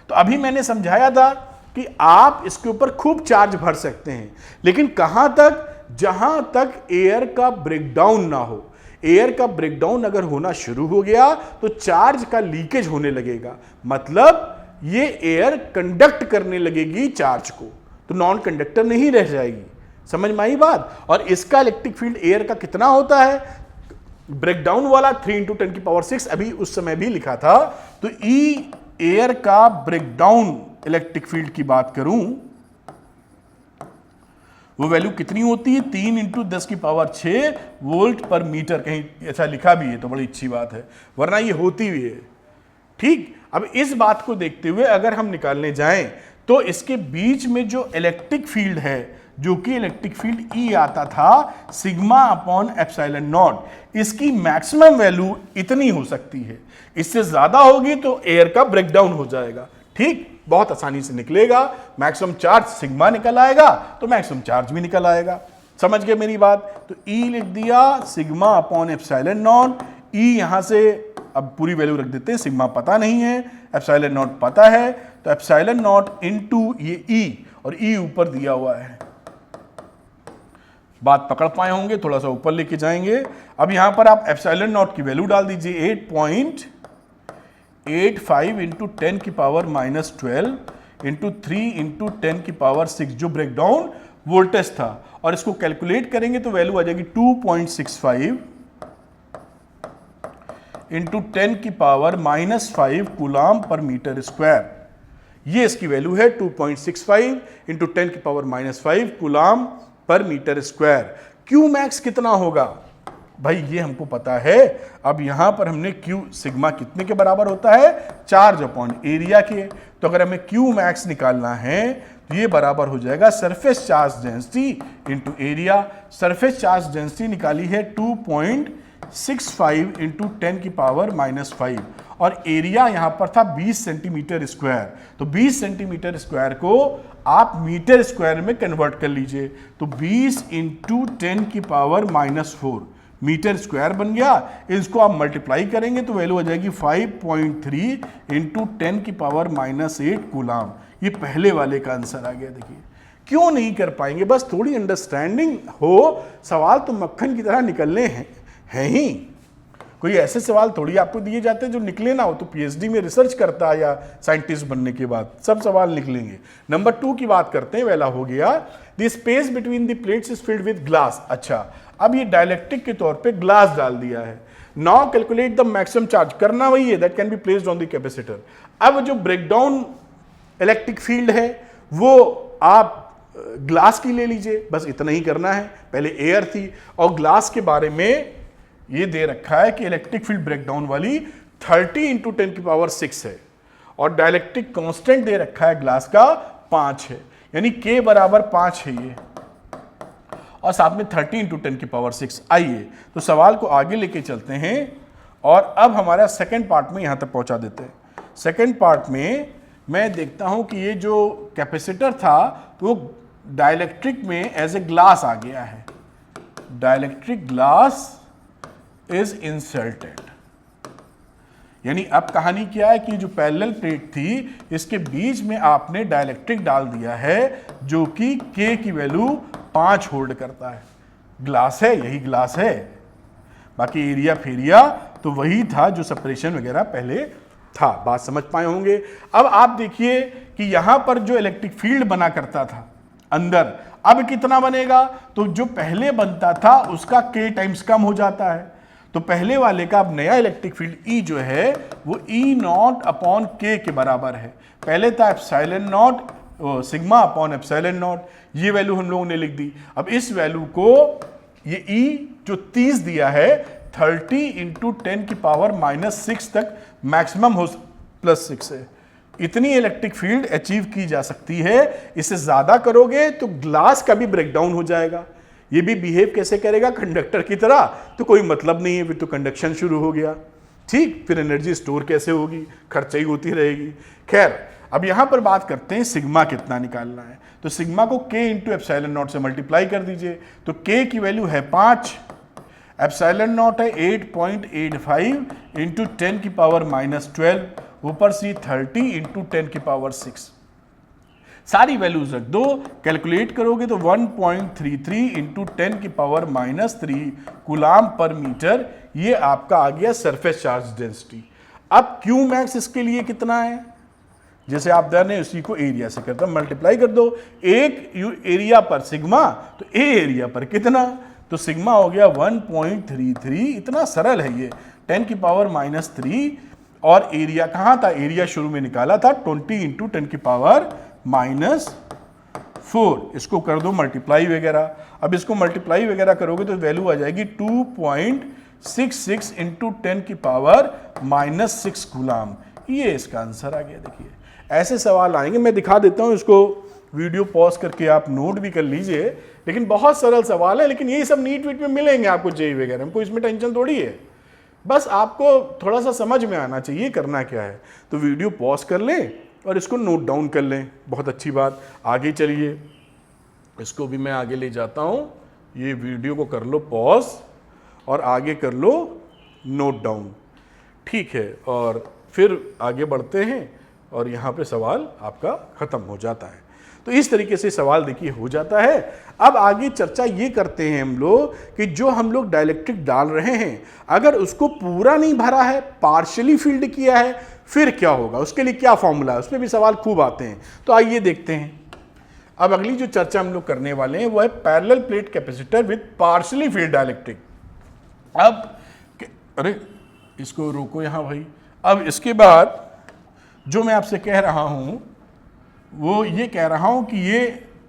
तो अभी मैंने समझाया था कि आप इसके ऊपर खूब चार्ज भर सकते हैं, लेकिन कहां तक, जहां तक एयर का ब्रेकडाउन ना हो। एयर का ब्रेकडाउन अगर होना शुरू हो गया तो चार्ज का लीकेज होने लगेगा, मतलब ये एयर कंडक्ट करने लगेगी चार्ज को, तो नॉन कंडक्टर नहीं रह जाएगी। समझ में आई बात। और इसका इलेक्ट्रिक फील्ड एयर का कितना होता है, ब्रेकडाउन वाला 3 × 10⁶ अभी उस समय भी लिखा था। तो ई एयर का ब्रेकडाउन इलेक्ट्रिक फील्ड की बात करूं, वो वैल्यू कितनी होती है, 3 × 10⁶ वोल्ट पर मीटर। कहीं ऐसा लिखा भी है तो बड़ी अच्छी बात है, वरना ये होती भी है, ठीक। अब इस बात को देखते हुए अगर हम निकालने जाएं तो इसके बीच में जो इलेक्ट्रिक फील्ड है, जो कि इलेक्ट्रिक फील्ड ई आता था सिग्मा अपॉन एप्सिलॉन नॉट, इसकी मैक्सिमम वैल्यू इतनी हो सकती है, इससे ज्यादा होगी तो एयर का ब्रेकडाउन हो जाएगा, ठीक। बहुत आसानी से निकलेगा। मैक्सिमम चार्ज सिग्मा निकल आएगा तो मैक्सिमम चार्ज भी निकल आएगा। समझ गए मेरी बात? तो E लिख दिया sigma upon epsilon nought. E यहां से अब पूरी वैल्यू रख देते हैं, सिग्मा पता नहीं है, एप्सिलॉन नॉट पता है, तो एप्सिलॉन नॉट इनटू ये E, और E ऊपर दिया हुआ है। बात पकड़ पाए होंगे, थोड़ा सा ऊपर लेके जाएंगे। अब यहां पर आप एप्सिलॉन नॉट की वैल्यू डाल दीजिए 8.85 इंटू 10 की पावर -12 इंटू 3 इंटू 10 की पावर 6 जो ब्रेकडाउन वोल्टेज था, और इसको कैलकुलेट करेंगे तो वैल्यू आ जाएगी 2.65 इंटू 10 की पावर -5 कूलाम पर मीटर स्क्वायर। ये इसकी वैल्यू है 2.65 इंटू 10 की पावर -5 कूलाम पर मीटर स्क्वायर। क्यू मैक्स कितना होगा भाई, ये हमको पता है। अब यहां पर हमने क्यू सिग्मा कितने के बराबर होता है, चार्ज अपॉन एरिया के। तो अगर हमें क्यू मैक्स निकालना है तो ये बराबर हो जाएगा surface charge density into area. Surface charge density निकाली है 2.65 इंटू 10 की पावर -5, और एरिया यहां पर था 20 सेंटीमीटर स्क्वायर। तो 20 सेंटीमीटर स्क्वायर को आप मीटर स्क्वायर में कन्वर्ट कर लीजिए, तो 20 इंटू 10 की पावर -4 मीटर स्क्वायर बन गया। इसको आप मल्टीप्लाई करेंगे तो वैल्यू आ जाएगी 5.3 इंटू 10 की पावर -8 कूलाम। ये पहले वाले का आंसर आ गया। देखिए क्यों नहीं कर पाएंगे, बस थोड़ी अंडरस्टैंडिंग हो, सवाल तो मक्खन की तरह निकलने हैं ही। कोई ऐसे सवाल थोड़ी आपको दिए जाते हैं जो निकले ना हो। तो पीएचडी में रिसर्च करता है या साइंटिस्ट बनने के बाद सब सवाल निकलेंगे। नंबर 2 की बात करते हैं, वाला हो गया the space between the plates is filled with glass. अच्छा, अब ये डायलेक्ट्रिक के तौर पे ग्लास डाल दिया है। Now calculate the maximum charge, करना वही है that can be placed on the capacitor. अब जो ब्रेकडाउन इलेक्ट्रिक फील्ड है वो आप ग्लास की ले लीजिए, बस इतना ही करना है। पहले एयर थी, और ग्लास के बारे में ये दे रखा है कि इलेक्ट्रिक फील्ड ब्रेकडाउन वाली 30 इंटू 10 की पावर 6 है, और डायलेक्ट्रिक कांस्टेंट दे रखा है ग्लास का 5 है, यानी K बराबर 5 है ये, और साथ में 30 इंटू 10 की पावर 6। आइए तो सवाल को आगे लेके चलते हैं, और अब हमारा सेकेंड पार्ट में यहां तक पहुंचा देते हैं। सेकेंड पार्ट में मैं देखता हूं कि ये जो कैपेसिटर था वो डायलेक्ट्रिक में एज ए ग्लास आ गया है। डायलेक्ट्रिक ग्लास इज इंसर्टेड, यानी अब कहानी क्या है कि जो पैरेलल प्लेट थी इसके बीच में आपने डायलेक्ट्रिक डाल दिया है जो कि K की वैल्यू 5 होल्ड करता है। ग्लास है, यही ग्लास है, बाकी एरिया फेरिया तो वही था जो सेपरेशन वगैरह पहले था। बात समझ पाए होंगे। अब आप देखिए कि यहां पर जो इलेक्ट्रिक फील्ड बना करता था अंदर, अब कितना बनेगा, तो जो पहले बनता था उसका K टाइम्स कम हो जाता है। तो पहले वाले का अब नया इलेक्ट्रिक फील्ड E जो है वो E0 अपॉन K के बराबर है। पहले था epsilon not sigma upon epsilon not, ये वैल्यू हम लोगों ने लिख दी। अब इस वैल्यू को ये E जो 30 दिया है 30 इंटू 10 की पावर -6 तक मैक्सिमम हो +6 है। इतनी इलेक्ट्रिक फील्ड अचीव की जा सकती है। इससे ज्यादा करोगे तो ग्लास का भी ब्रेकडाउन हो जाएगा। ये भी बिहेव कैसे करेगा, कंडक्टर की तरह, तो कोई मतलब नहीं है, फिर तो कंडक्शन शुरू हो गया। ठीक, फिर एनर्जी स्टोर कैसे होगी, खर्चा ही होती रहेगी। खैर, अब यहां पर बात करते हैं सिग्मा कितना निकालना है। तो सिग्मा को K इंटू एप्सिलॉन नॉट से मल्टीप्लाई कर दीजिए, तो K की वैल्यू है 5, एप्सिलॉन नॉट है 8.85 इंटू 10 की पावर -12, ऊपर से 30 इंटू 10 की पावर 6। सारी वैल्यूज रख दो, कैलकुलेट करोगे तो 1.33 इंटू 10 की पावर -3 कूलाम पर मीटर, ये आपका आ गया सरफेस चार्ज डेंसिटी। अब क्यू मैक्स इसके लिए कितना है, जैसे आप दर उसी को एरिया से करता, मल्टीप्लाई कर दो। एक एरिया पर सिग्मा, तो ए एरिया पर कितना, तो सिग्मा हो गया 1.33। इतना सरल है ये, 10 की पावर -3, और एरिया कहाँ था, एरिया शुरू में निकाला था 20 इंटू 10 की पावर -4। इसको कर दो मल्टीप्लाई वगैरह। अब इसको मल्टीप्लाई वगैरह करोगे तो वैल्यू आ जाएगी 2.66 इंटू 10 की पावर -6 कूलाम। ये इसका आंसर आ गया। देखिए ऐसे सवाल आएंगे, मैं दिखा देता हूं, इसको वीडियो पॉज करके आप नोट भी कर लीजिए। लेकिन बहुत सरल सवाल है, लेकिन यही सब नीट वीट में मिलेंगे आपको जेई वगैरह में, कोई इसमें टेंशन थोड़ी है। बस आपको थोड़ा सा समझ में आना चाहिए करना क्या है। तो वीडियो पॉज कर लें और इसको नोट डाउन कर लें, बहुत अच्छी बात। आगे चलिए, इसको भी मैं आगे ले जाता हूँ, ये वीडियो को कर लो पॉज और आगे कर लो नोट डाउन, ठीक है। और फिर आगे बढ़ते हैं और यहाँ पे सवाल आपका ख़त्म हो जाता है। तो इस तरीके से सवाल देखिए हो जाता है। अब आगे चर्चा ये करते हैं हम लोग कि जो हम लोग डाइलेक्ट्रिक डाल रहे हैं, अगर उसको पूरा नहीं भरा है, पार्शियली फील्ड किया है, फिर क्या होगा, उसके लिए क्या फॉर्मूला है, उसमें भी सवाल खूब आते हैं। तो आइए देखते हैं। अब अगली जो चर्चा हम लोग करने वाले हैं वो है parallel plate capacitor with partially field dielectric. अब अरे इसको रोको यहाँ भाई। अब इसके बाद जो मैं आपसे कह रहा हूं वो ये कह रहा हूं कि ये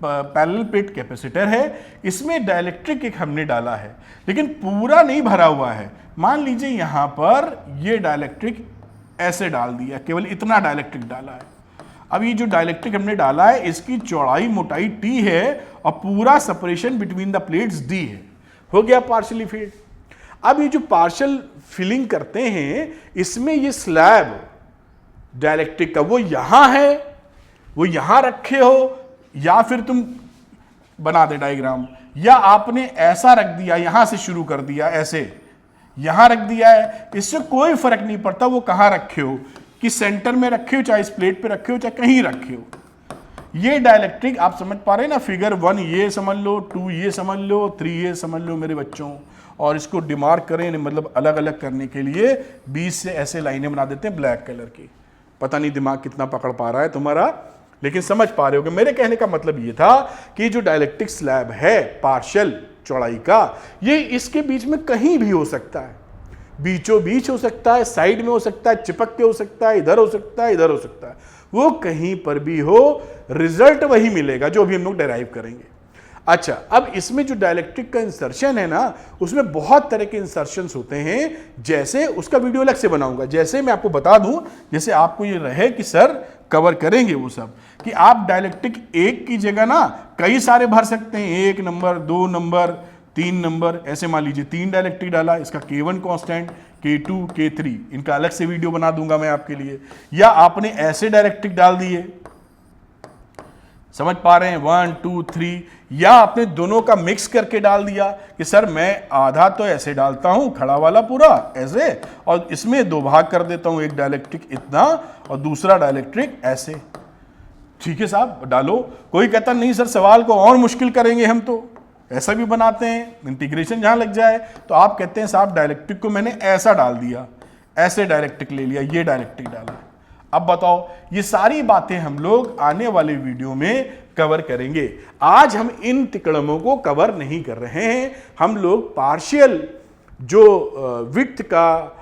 पैरेलल प्लेट कैपेसिटर है, इसमें डाइलेक्ट्रिक एक हमने डाला है लेकिन पूरा नहीं भरा हुआ है। मान लीजिए यहां पर ये डाइलेक्ट्रिक ऐसे डाल दिया, केवल इतना डाइलेक्ट्रिक डाला है। अब ये जो डाइलेक्ट्रिक हमने डाला है इसकी चौड़ाई मोटाई T है और पूरा separation between the plates D है। हो गया पार्शियली फील्ड। अब ये जो पार्शियल फिलिंग करते हैं इसमें ये स्लैब डाइलेक्ट्रिक का वो यहां है, वो यहां रखे हो, या फिर तुम बना दे डायग्राम, या आपने ऐसा रख दिया, यहां से शुरू कर दिया, ऐसे यहां रख दिया है, इससे कोई फर्क नहीं पड़ता वो कहां रखे हो, कि सेंटर में रखे हो, चाहे इस प्लेट पे रखे हो, चाहे कहीं रखे हो। ये डाइलेक्ट्रिक आप समझ पा रहे हैं ना, फिगर 1 ये समझ लो, 2 ये समझ लो, 3 ये समझ लो मेरे बच्चों। और इसको डिमार्क करें, मतलब अलग अलग करने के लिए बीच से ऐसे लाइनें बना देते हैं ब्लैक कलर की। पता नहीं दिमाग कितना पकड़ पा रहा है तुम्हारा, लेकिन समझ पा रहे हो कि मेरे कहने का मतलब ये था कि जो डाइलेक्ट्रिक स्लैब है पार्शियल चौड़ाई का, ये इसके बीच में कहीं भी हो सकता है, बीचों बीच हो सकता है, साइड में हो सकता है, चिपक के हो सकता है, इधर हो सकता है, इधर हो सकता है, वो कहीं पर भी हो, रिजल्ट वही मिलेगा जो अभी हम लोग डेराइव करेंगे। अच्छा, अब इसमें जो डाइलेक्ट्रिक का इंसर्शन है ना, उसमें बहुत तरह के इंसर्शंस होते हैं, जैसे उसका वीडियो अलग से बनाऊंगा। जैसे मैं आपको बता दूं, जैसे आपको ये रहे कि सर कवर करेंगे वो सब, कि आप डाइलेक्ट्रिक एक की जगह ना कई सारे भर सकते हैं, 1 नंबर, 2 नंबर, 3 नंबर, ऐसे मान लीजिए 3 डाइलेक्ट्रिक डाला, इसका K1 कांस्टेंट, K2, K3, इनका अलग से वीडियो बना दूंगा मैं आपके लिए। या आपने ऐसे डाइलेक्ट्रिक डाल दिए, समझ पा रहे हैं, 1 2 3, या आपने दोनों का मिक्स करके डाल दिया कि सर मैं आधा तो ऐसे डालता हूं, खड़ा वाला पूरा ऐसे, और इसमें 2 भाग कर देता हूं, एक डाइलेक्ट्रिक इतना और दूसरा डाइलेक्ट्रिक ऐसे। ठीक है साहब, डालो। कोई कहता नहीं सर सवाल को और मुश्किल करेंगे हम, तो ऐसा भी बनाते हैं, इंटीग्रेशन जहां लग जाए। तो आप कहते हैं साहब डाइलेक्ट्रिक को मैंने ऐसा डाल दिया, ऐसे डाइलेक्ट्रिक ले लिया, ये डाइलेक्ट्रिक डाला। अब बताओ, ये सारी बातें हम लोग आने वाले वीडियो में कवर करेंगे। आज हम इन तिकड़मों को कवर नहीं कर रहे हैं, हम लोग पार्शियल जो विड्थ का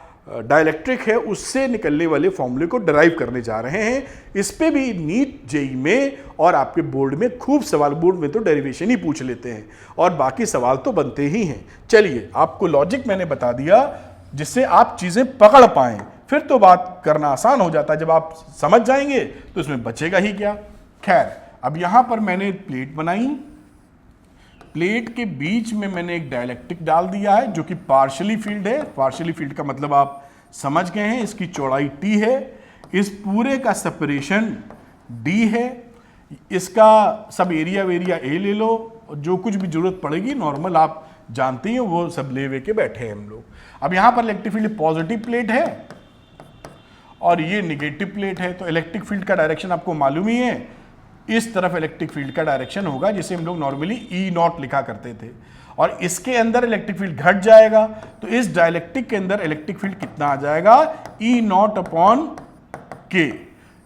डाइलेक्ट्रिक है उससे निकलने वाले फॉर्मूले को डराइव करने जा रहे हैं। इस पे भी नीट जेईई में और आपके बोर्ड में खूब सवाल, बोर्ड में तो डेरिवेशन ही पूछ लेते हैं और बाकी सवाल तो बनते ही हैं। चलिए, आपको लॉजिक मैंने बता दिया जिससे आप चीजें पकड़ पाएं, फिर तो बात करना आसान हो जाता है। जब आप समझ जाएंगे तो इसमें बचेगा ही क्या। खैर, अब यहां पर मैंने प्लेट बनाई, प्लेट के बीच में मैंने एक डाइलेक्ट्रिक डाल दिया है जो कि पार्शियली फील्ड है। पार्शियली फील्ड का मतलब आप समझ गए हैं, इसकी चौड़ाई T है, इस पूरे का सेपरेशन D है, इसका सब एरिया वेरिया A ले लो, जो कुछ भी जरूरत पड़ेगी नॉर्मल आप जानते हैं वो सब ले वे के बैठे हैं हम लोग। अब यहां पर इलेक्ट्रिक फील्ड पॉजिटिव प्लेट है और ये निगेटिव प्लेट है, तो इलेक्ट्रिक फील्ड का डायरेक्शन आपको मालूम ही है, इस तरफ इलेक्ट्रिक फील्ड का डायरेक्शन होगा जिसे हम लोग नॉर्मली E0 लिखा करते थे, और इसके अंदर इलेक्ट्रिक फील्ड घट जाएगा, तो इस डाइलेक्ट्रिक के अंदर इलेक्ट्रिक फील्ड कितना आ जाएगा, E0 अपॉन K,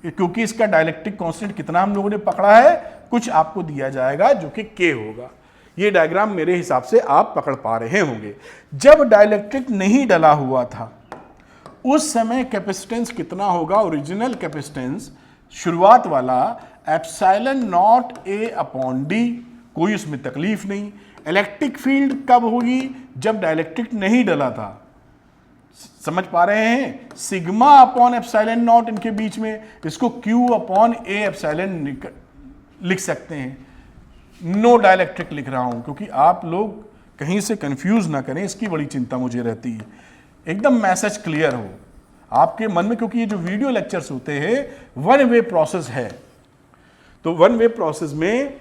क्योंकि इसका डाइलेक्ट्रिक कांस्टेंट कितना हम लोगों ने पकड़ा है, कुछ आपको दिया जाएगा जो कि K होगा। ये डायग्राम मेरे हिसाब से आप पकड़ पा रहे होंगे। जब डाइलेक्ट्रिक नहीं डला हुआ था उस समय कैपेसिटेंस कितना होगा, ओरिजिनल कैपेसिटेंस शुरुआत वाला epsilon nought A upon D, कोई उसमें तकलीफ नहीं। इलेक्ट्रिक फील्ड कब होगी, जब डाइलेक्ट्रिक नहीं डला था, समझ पा रहे हैं, सिग्मा अपॉन एप्सिलॉन नॉट इनके बीच में, इसको Q अपॉन A एप्सिलॉन लिख सकते हैं। नो डाइलेक्ट्रिक लिख रहा हूं क्योंकि आप लोग कहीं से कंफ्यूज ना करें, इसकी बड़ी चिंता मुझे रहती है, एकदम मैसेज क्लियर हो। आपके मन में, क्योंकि ये जो वीडियो लेक्चर्स होते हैं वन वे प्रोसेस है, तो वन वे प्रोसेस में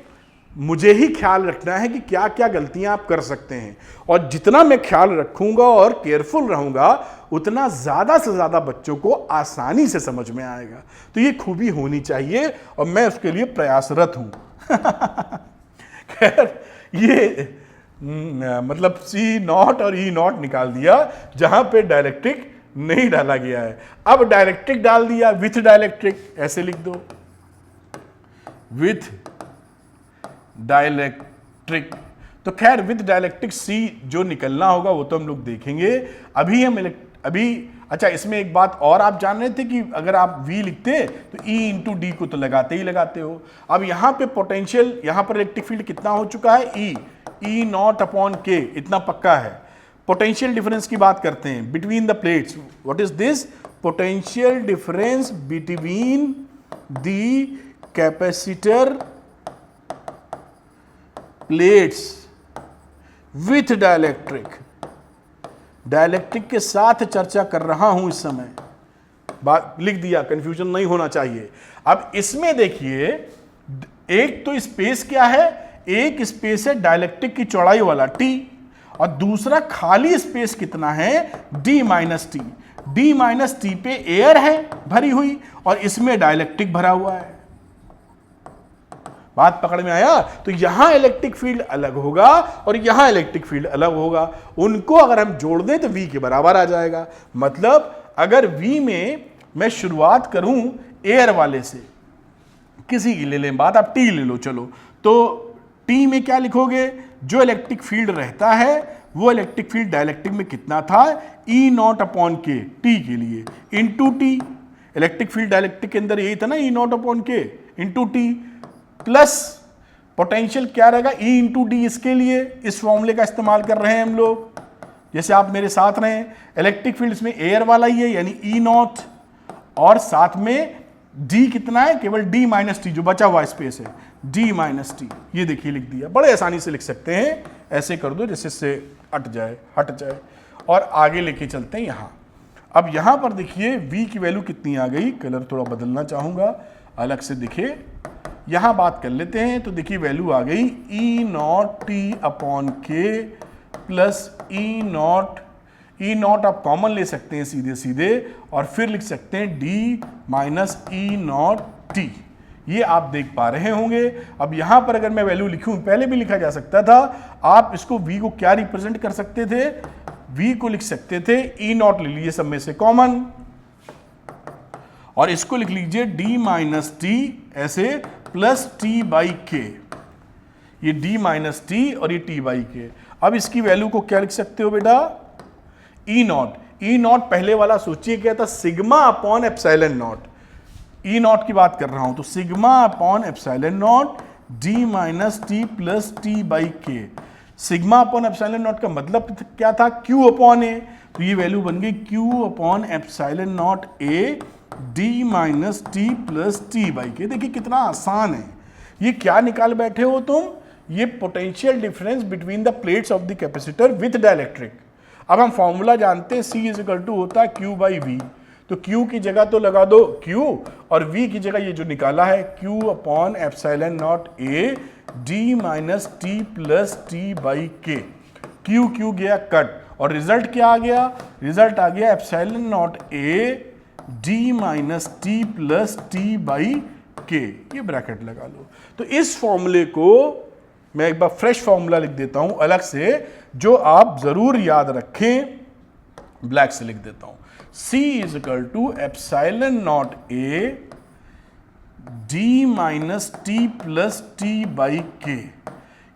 मुझे ही ख्याल रखना है कि क्या क्या गलतियां आप कर सकते हैं, और जितना मैं ख्याल रखूंगा और केयरफुल रहूंगा उतना ज्यादा से ज्यादा बच्चों को आसानी से समझ में आएगा। तो ये खूबी होनी चाहिए और मैं उसके लिए प्रयासरत हूं। खैर ये मतलब C0 और E0 निकाल दिया जहां पे डायलेक्ट्रिक नहीं डाला गया है। अब डायलेक्ट्रिक डाल दिया विथ डायलेक्ट्रिक, ऐसे लिख दो विथ डायलेक्ट्रिक। तो खैर विथ डायलेक्ट्रिक C जो निकलना होगा वो तो हम लोग देखेंगे। अभी अच्छा, इसमें एक बात और आप जान रहे थे कि अगर आप V लिखते तो E इंटू डी को तो लगाते ही लगाते हो। अब यहां पे पोटेंशियल, यहां पर इलेक्ट्रिक फील्ड कितना हो चुका है, E0 अपॉन K, इतना पक्का है। पोटेंशियल डिफरेंस की बात करते हैं between the plates. What is this? Potential difference between the capacitor plates with dielectric. Dielectric के साथ चर्चा कर रहा हूं इस समय, बात लिख दिया, कंफ्यूजन नहीं होना चाहिए। अब इसमें देखिए, एक तो स्पेस क्या है, एक स्पेस है डायलेक्ट्रिक की चौड़ाई वाला T, और दूसरा खाली स्पेस कितना है, D minus T. D minus T पे एयर है भरी हुई और इसमें डायलेक्ट्रिक भरा हुआ है। बात पकड़ में आया? तो यहां इलेक्ट्रिक फील्ड अलग होगा और यहां इलेक्ट्रिक फील्ड अलग होगा। उनको अगर हम जोड़ दें तो V के बराबर आ जाएगा। मतलब अगर V में मैं शुरुआत करूं एयर वाले से, किसी की ले लें बात, आप T ले लो चलो, तो T में क्या लिखोगे, जो इलेक्ट्रिक फील्ड रहता है वो इलेक्ट्रिक फील्ड डायलेक्ट्रिक में कितना था, E0 अपॉन K T के लिए into T। Electric field dielectric के अंदर यही था ना, E0 upon K into T, plus potential क्या रहेगा, E इंटू डी। इसके लिए इस फॉर्मूले का इस्तेमाल कर रहे हैं हम लोग, जैसे आप मेरे साथ रहे। इलेक्ट्रिक फील्ड इसमें एयर वाला ही है यानी E0, और साथ में D कितना है, केवल D माइनस टी जो बचा हुआ स्पेस है, D माइनस टी। ये देखिए लिख दिया, बड़े आसानी से लिख सकते हैं, ऐसे कर दो जैसे से हट जाए। और आगे लेके चलते हैं यहां। अब यहां पर देखिए V की वैल्यू कितनी आ गई, कलर थोड़ा बदलना चाहूंगा अलग से दिखे, यहां बात कर लेते हैं। तो देखिए वैल्यू आ गई E0 T upon K plus E0 आप कॉमन ले सकते हैं सीधे सीधे, और फिर लिख सकते हैं D माइनस E0 T। ये आप देख पा रहे होंगे। अब यहां पर अगर मैं वैल्यू लिखूं, पहले भी लिखा जा सकता था, आप इसको V को क्या रिप्रेजेंट कर सकते थे, V को लिख सकते थे E0 ले लीजिए सब में से कॉमन, और इसको लिख लीजिए D माइनस टी ऐसे प्लस T बाई K। ये D माइनस टी और ये T बाई K। अब इसकी वैल्यू को क्या लिख सकते हो बेटा, E0 पहले वाला सोचिए क्या था, sigma upon epsilon not. E0 की बात कर रहा हूं तो sigma upon epsilon not D minus T plus T by K। Sigma upon epsilon not का मतलब क्या था, Q अपॉन A। तो ये वैल्यू बन गई Q upon epsilon nought A D minus T plus T by के। देखिए कितना आसान है। ये क्या निकाल बैठे हो तुम, ये potential difference between the plates of the capacitor with dielectric. अब हम फॉर्मूला जानते हैं, C इज इक्वल टू होता है Q बाई V। तो Q की जगह तो लगा दो Q, और V की जगह ये जो निकाला है Q upon epsilon nought A D minus T plus T by के। Q गया कट, और रिजल्ट क्या आ गया, रिजल्ट आ गया epsilon nought A D minus T plus T by K. ये ब्रैकेट लगा लो। तो इस फॉर्मूले को मैं एक बार फ्रेश फॉर्मूला लिख देता हूं अलग से, जो आप जरूर याद रखें, ब्लैक से लिख देता हूं। C is equal to epsilon nought A D minus T plus T by K.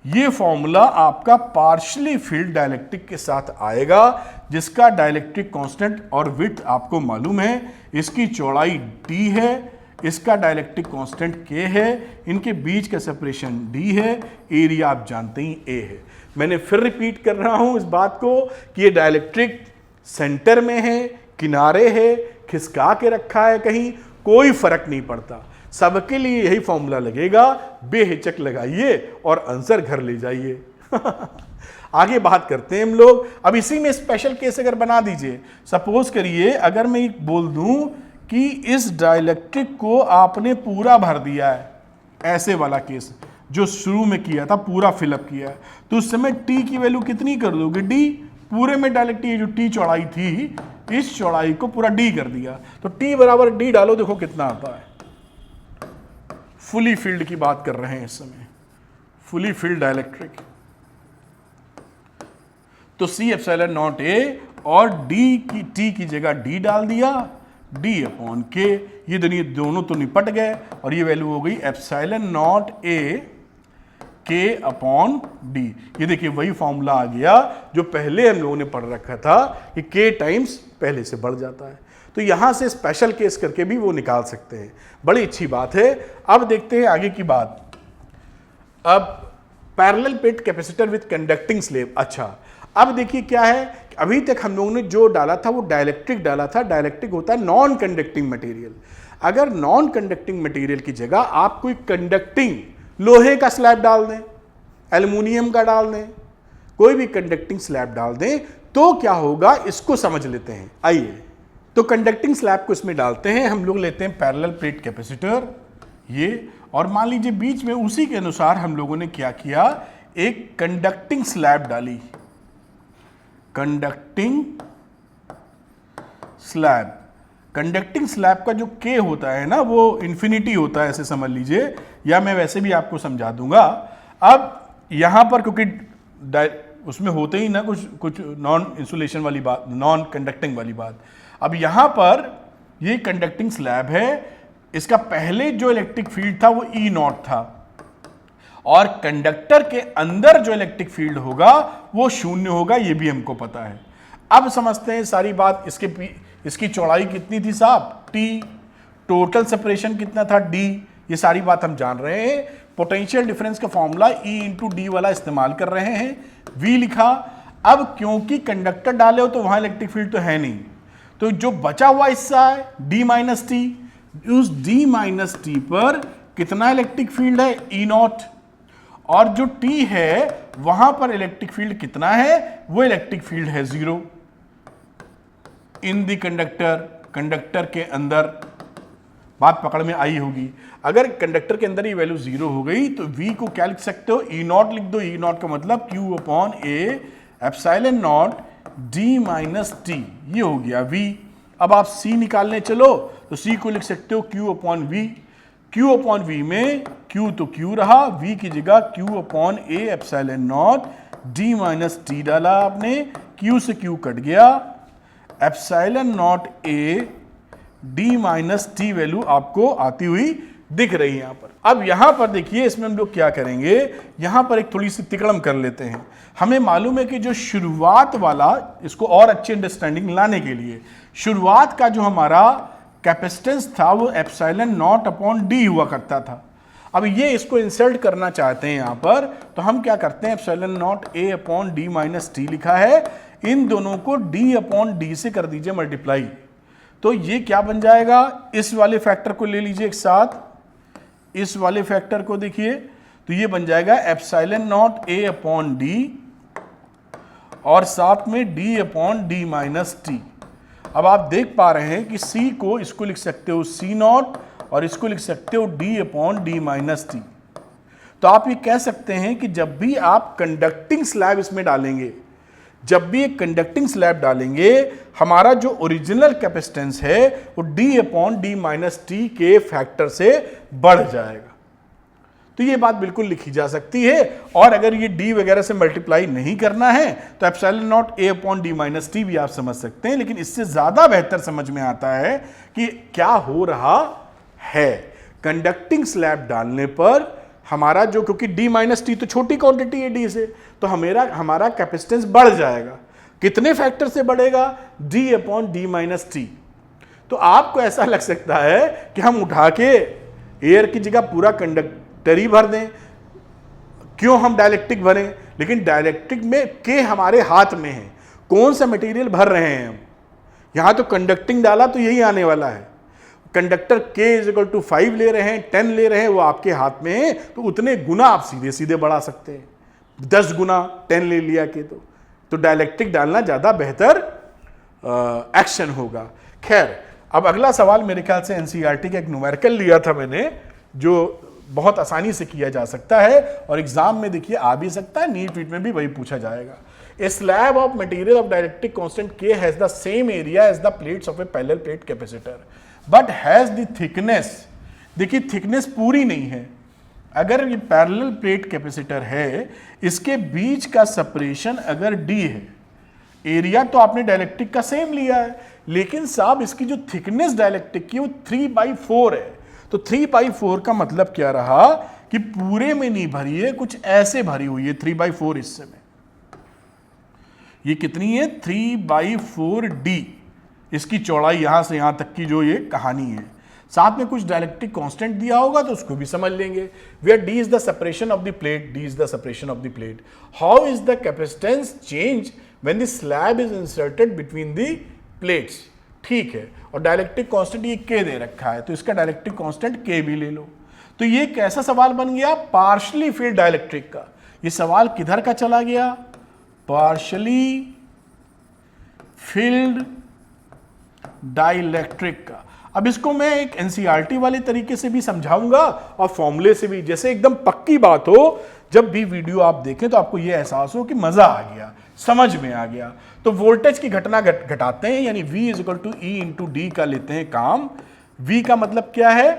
ये फॉर्मूला आपका पार्शियली फील्ड डायलेक्ट्रिक के साथ आएगा, जिसका डायलेक्ट्रिक कांस्टेंट और विड्थ आपको मालूम है। इसकी चौड़ाई D है, इसका डायलेक्ट्रिक कांस्टेंट K है, इनके बीच का सेपरेशन D है, एरिया आप जानते ही A है। मैंने फिर रिपीट कर रहा हूं इस बात को कि ये डायलेक्ट्रिक सेंटर में है, किनारे है, खिसका के रखा है कहीं, कोई फर्क नहीं पड़ता, सबके लिए यही फॉर्मूला लगेगा। बेहिचक लगाइए और आंसर घर ले जाइए। आगे बात करते हैं हम लोग। अब इसी में स्पेशल केस अगर बना दीजिए, सपोज करिए अगर मैं बोल दूं कि इस डाइलेक्ट्रिक को आपने पूरा भर दिया है, ऐसे वाला केस जो शुरू में किया था, पूरा फिलअप किया है, तो उस समय टी की वैल्यू कितनी कर दोगे? डी। पूरे में डायरेक्ट जो टी चौड़ाई थी, इस चौड़ाई को पूरा डी कर दिया, तो टी बराबर डी डालो, देखो कितना आता है। फुली फील्ड की बात कर रहे हैं इस समय, फुली फील्ड डाइलेक्ट्रिक। तो सी एप्सिलॉन नॉट ए और डी की टी की जगह डी डाल दिया, डी अपॉन के, ये दोनों तो निपट गए और ये वैल्यू हो गई एप्सिलॉन नॉट ए के अपॉन डी। ये देखिए वही फॉर्मूला आ गया जो पहले हम लोगों ने पढ़ रखा था कि के टाइम्स पहले से बढ़ जाता है। तो यहां से स्पेशल केस करके भी वो निकाल सकते हैं, बड़ी अच्छी बात है। अब देखते हैं आगे की बात। अब parallel plate capacitor with conducting slab. अच्छा, अब देखिए क्या है, अभी तक हम लोगों ने जो डाला था वो डाइलेक्ट्रिक डाला था। डाइलेक्ट्रिक होता है नॉन कंडक्टिंग मटेरियल। अगर नॉन कंडक्टिंग मटेरियल की जगह आप कोई कंडक्टिंग लोहे का स्लैब डाल दें, एल्युमिनियम का डाल दें, कोई भी कंडक्टिंग स्लैब डाल दें, तो क्या होगा इसको समझ लेते हैं। आइए, तो कंडक्टिंग स्लैब को इसमें डालते हैं, हम लोग लेते हैं पैरेलल प्लेट कैपेसिटर ये, और मान लीजिए बीच में उसी के अनुसार हम लोगों ने क्या किया, एक कंडक्टिंग स्लैब डाली, कंडक्टिंग स्लैब। कंडक्टिंग स्लैब का जो के होता है ना, वो इन्फिनिटी होता है, ऐसे समझ लीजिए, या मैं वैसे भी आपको समझा दूंगा। अब यहां पर क्योंकि उसमें होते ही ना कुछ नॉन इंसुलेशन वाली बात, नॉन कंडक्टिंग वाली बात। अब यहां पर ये कंडक्टिंग स्लैब है, इसका पहले जो इलेक्ट्रिक फील्ड था वो ई नॉट था, और कंडक्टर के अंदर जो इलेक्ट्रिक फील्ड होगा वो शून्य होगा, ये भी हमको पता है। अब समझते हैं सारी बात। इसकी चौड़ाई कितनी थी साहब? टी। टोटल सेपरेशन कितना था? डी। ये सारी बात हम जान रहे हैं। पोटेंशियल डिफरेंस का फॉर्मूला ई इंटू डी वाला इस्तेमाल कर रहे हैं, वी लिखा। अब क्योंकि कंडक्टर डाले हो तो वहां इलेक्ट्रिक फील्ड तो है नहीं, तो जो बचा हुआ हिस्सा है डी माइनस टी, उस डी माइनस टी पर कितना इलेक्ट्रिक फील्ड है? ई नॉट। और जो टी है वहां पर इलेक्ट्रिक फील्ड कितना है? वो इलेक्ट्रिक फील्ड है 0 इन दी कंडक्टर, कंडक्टर के अंदर। बात पकड़ में आई होगी। अगर कंडक्टर के अंदर ये वैल्यू 0 हो गई तो v को क्या लिख सकते हो? ई नॉट लिख दो। ई नॉट का मतलब q upon A epsilon not d minus T, ये हो गया v। अब आप c निकालने चलो तो c को लिख सकते हो q upon v। q upon v में q तो q रहा, v की जगह q upon A epsilon not d minus T डाला आपने, q से q कट गया, epsilon nought A D minus T value आपको आती हुई दिख रही है यहां पर। अब यहां पर देखिए, इसमें हम लोग क्या करेंगे, यहां पर एक थोड़ी सी तिकड़म कर लेते हैं। हमें मालूम है कि जो शुरुआत वाला, इसको और अच्छी अंडरस्टैंडिंग लाने के लिए, शुरुआत का जो हमारा कैपेसिटेंस था वो एप्सिलॉन नॉट अपॉन डी हुआ करता था। अब ये इसको इंसर्ट करना चाहते हैं यहां पर, तो हम क्या करते हैं, एप्सिलॉन नॉट ए अपॉन डी माइनस टी लिखा है, इन दोनों को d अपॉन डी से कर दीजिए मल्टीप्लाई। तो ये क्या बन जाएगा, इस वाले फैक्टर को ले लीजिए एक साथ, इस वाले फैक्टर को देखिए, तो ये बन जाएगा एप्सिलॉन नॉट ए अपॉन डी और साथ में d upon D minus T. अब आप देख पा रहे हैं कि c को इसको लिख सकते हो c नॉट और इसको लिख सकते हो d upon D minus T. तो आप ये कह सकते हैं कि जब भी आप कंडक्टिंग स्लैब इसमें डालेंगे, जब भी एक कंडक्टिंग स्लैब डालेंगे, हमारा जो ओरिजिनल कैपेसिटेंस है वो d upon D minus T के फैक्टर से बढ़ जाएगा। तो ये बात बिल्कुल लिखी जा सकती है। और अगर ये d वगैरह से मल्टीप्लाई नहीं करना है तो epsilon nought a upon D minus T भी आप समझ सकते हैं, लेकिन इससे ज्यादा बेहतर समझ में आता है कि क्या हो रहा है। कंडक्टिंग स्लैब डालने पर हमारा जो, क्योंकि d माइनस टी तो छोटी क्वांटिटी है d से, तो हमारा कैपेसिटेंस बढ़ जाएगा। कितने फैक्टर से बढ़ेगा? d upon D minus T. तो आपको ऐसा लग सकता है कि हम उठा के एयर की जगह पूरा कंडक्टर ही भर दें, क्यों हम डाइलेक्ट्रिक भरें? लेकिन डाइलेक्ट्रिक में के हमारे हाथ में है, कौन सा मटेरियल भर रहे हैं हम। यहां तो कंडक्टिंग डाला तो यही आने वाला है। Conductor k is equal to 5 ले रहे हैं, 10 ले रहे हैं, वो आपके हाथ में है, तो उतने गुना आप सीधे सीधे बढ़ा सकते हैं। 10 गुना 10 ले लिया के तो डायलेक्ट्रिक डालना ज़्यादा बेहतर एक्शन होगा। खैर, अब अगला सवाल मेरे ख्याल से एनसीईआरटी का एक न्यूमेरिकल लिया था मैंने, जो बहुत आसानी से किया जा सकता है और एग्जाम में देखिए आ भी सकता है, नीट वीट में भी वही पूछा जाएगा। A slab of material of dielectric constant K has the same area as the plates of a parallel plate capacitor but has the thickness, देखिए थिकनेस पूरी नहीं है। अगर ये पैरेलल प्लेट कैपेसिटर है, इसके बीच का सेपरेशन अगर d है, एरिया तो आपने डायलेक्ट्रिक का सेम लिया है, लेकिन साहब इसकी जो थिकनेस डायलेक्ट्रिक की वो 3/4 है। तो 3/4 का मतलब क्या रहा कि पूरे में नहीं भरी है, कुछ ऐसे भरी हुई है 3/4 हिस्से में। ये कितनी है? 3/4d, इसकी चौड़ाई यहां से यहां तक की जो ये कहानी है। साथ में कुछ डायलेक्ट्रिक कांस्टेंट दिया होगा तो उसको भी समझ लेंगे। Where d is the separation of the plate, d is the separation of the plate. How is the capacitance change when the slab is inserted between the plates. ठीक है, और डायलेक्ट्रिक कांस्टेंट ये k दे रखा है, तो इसका dielectric constant k भी ले लो। तो ये कैसा सवाल बन गया? पार्शली फील्ड डायलेक्ट्रिक का। ये सवाल किधर का चला गया? पार्शली फील्ड डाइलेक्ट्रिक का। अब इसको मैं एक एनसीईआरटी वाले तरीके से भी समझाऊंगा और फॉर्मूले से भी, जैसे एकदम पक्की बात हो। जब भी वीडियो आप देखें तो आपको यह एहसास हो कि मजा आ गया, समझ में आ गया। तो वोल्टेज की घटना घटाते हैं, यानी V = E × D का लेते हैं काम। V का मतलब क्या है?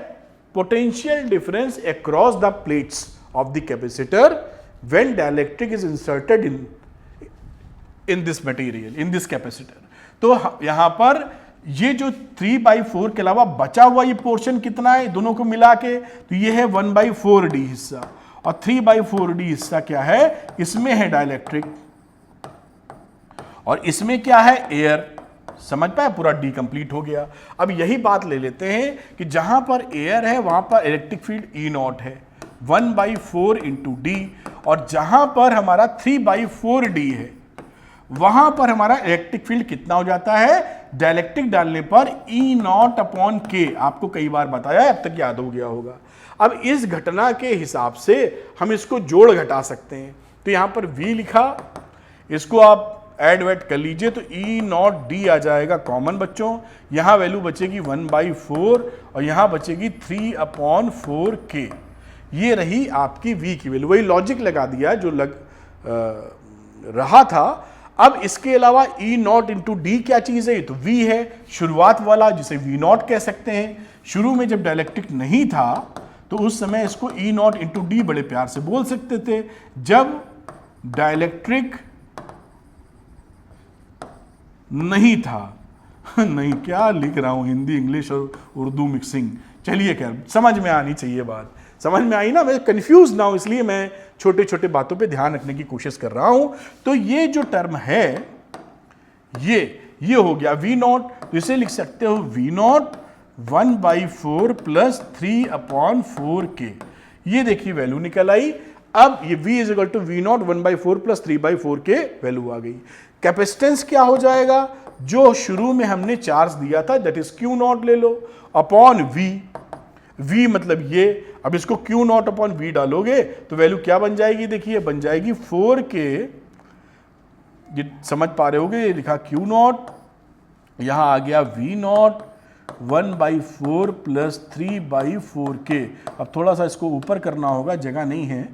Potential difference across the plates of the capacitor when dielectric is inserted in this material, in this capacitor. तो यहां पर ये जो 3/4 के अलावा बचा हुआ ये पोर्शन कितना है दोनों को मिला के? तो ये है 1/4d हिस्सा, और 3/4d हिस्सा क्या है? इसमें है डाइलेक्ट्रिक और इसमें क्या है? एयर। समझ पाए? पूरा डी कंप्लीट हो गया। अब यही बात ले लेते हैं कि जहां पर एयर है वहां पर इलेक्ट्रिक फील्ड E0 है 1/4 × d, और जहां पर हमारा 3/4d है वहां पर हमारा इलेक्ट्रिक फील्ड कितना हो जाता है? डायलेक्ट्रिक डालने पर E0/k। आपको कई बार बताया, अब तक याद हो गया होगा। अब इस घटना के हिसाब से हम इसको जोड़ घटा सकते हैं। तो यहां पर V लिखा, इसको आप ऐड वैड कर लीजिए तो E0d आ जाएगा कॉमन बच्चों। यहां वैल्यू बचेगी 1/4 और यहां बचेगी 3/4k। ये रही आपकी V की वैल्यू। वही लॉजिक लगा दिया जो रहा था। अब इसके अलावा E0 × d क्या चीज है? ये तो V है, शुरुआत वाला, जिसे V0 कह सकते हैं। शुरू में जब डायलेक्ट्रिक नहीं था तो उस समय इसको E0 × d बड़े प्यार से बोल सकते थे। जब डायलेक्ट्रिक नहीं था नहीं, क्या लिख रहा हूं, हिंदी इंग्लिश और उर्दू मिक्सिंग। चलिए, खैर समझ में आनी चाहिए बात। समझ में आई ना? मैं कंफ्यूज ना हूं, इसलिए मैं छोटे छोटे बातों पे ध्यान रखने की कोशिश कर रहा हूं। तो ये जो टर्म है ये हो गया V0। तो इसे लिख सकते हो V0 1/4 + 3/4k। ये देखिए वैल्यू निकल आई। अब ये V = V0 1/4 + 3/4k वैल्यू आ गई। कैपेसिटेंस क्या हो जाएगा? जो शुरू में हमने चार्ज दिया था, दैट इज Q0 ले लो अपॉन V मतलब ये। अब इसको Q0/V डालोगे तो वैल्यू क्या बन जाएगी? देखिए बन जाएगी 4k। ये समझ पा रहे होगे, ये लिखा Q0, यहां आ गया V0 1/4 + 3/4k। अब थोड़ा सा इसको ऊपर करना होगा, जगह नहीं है।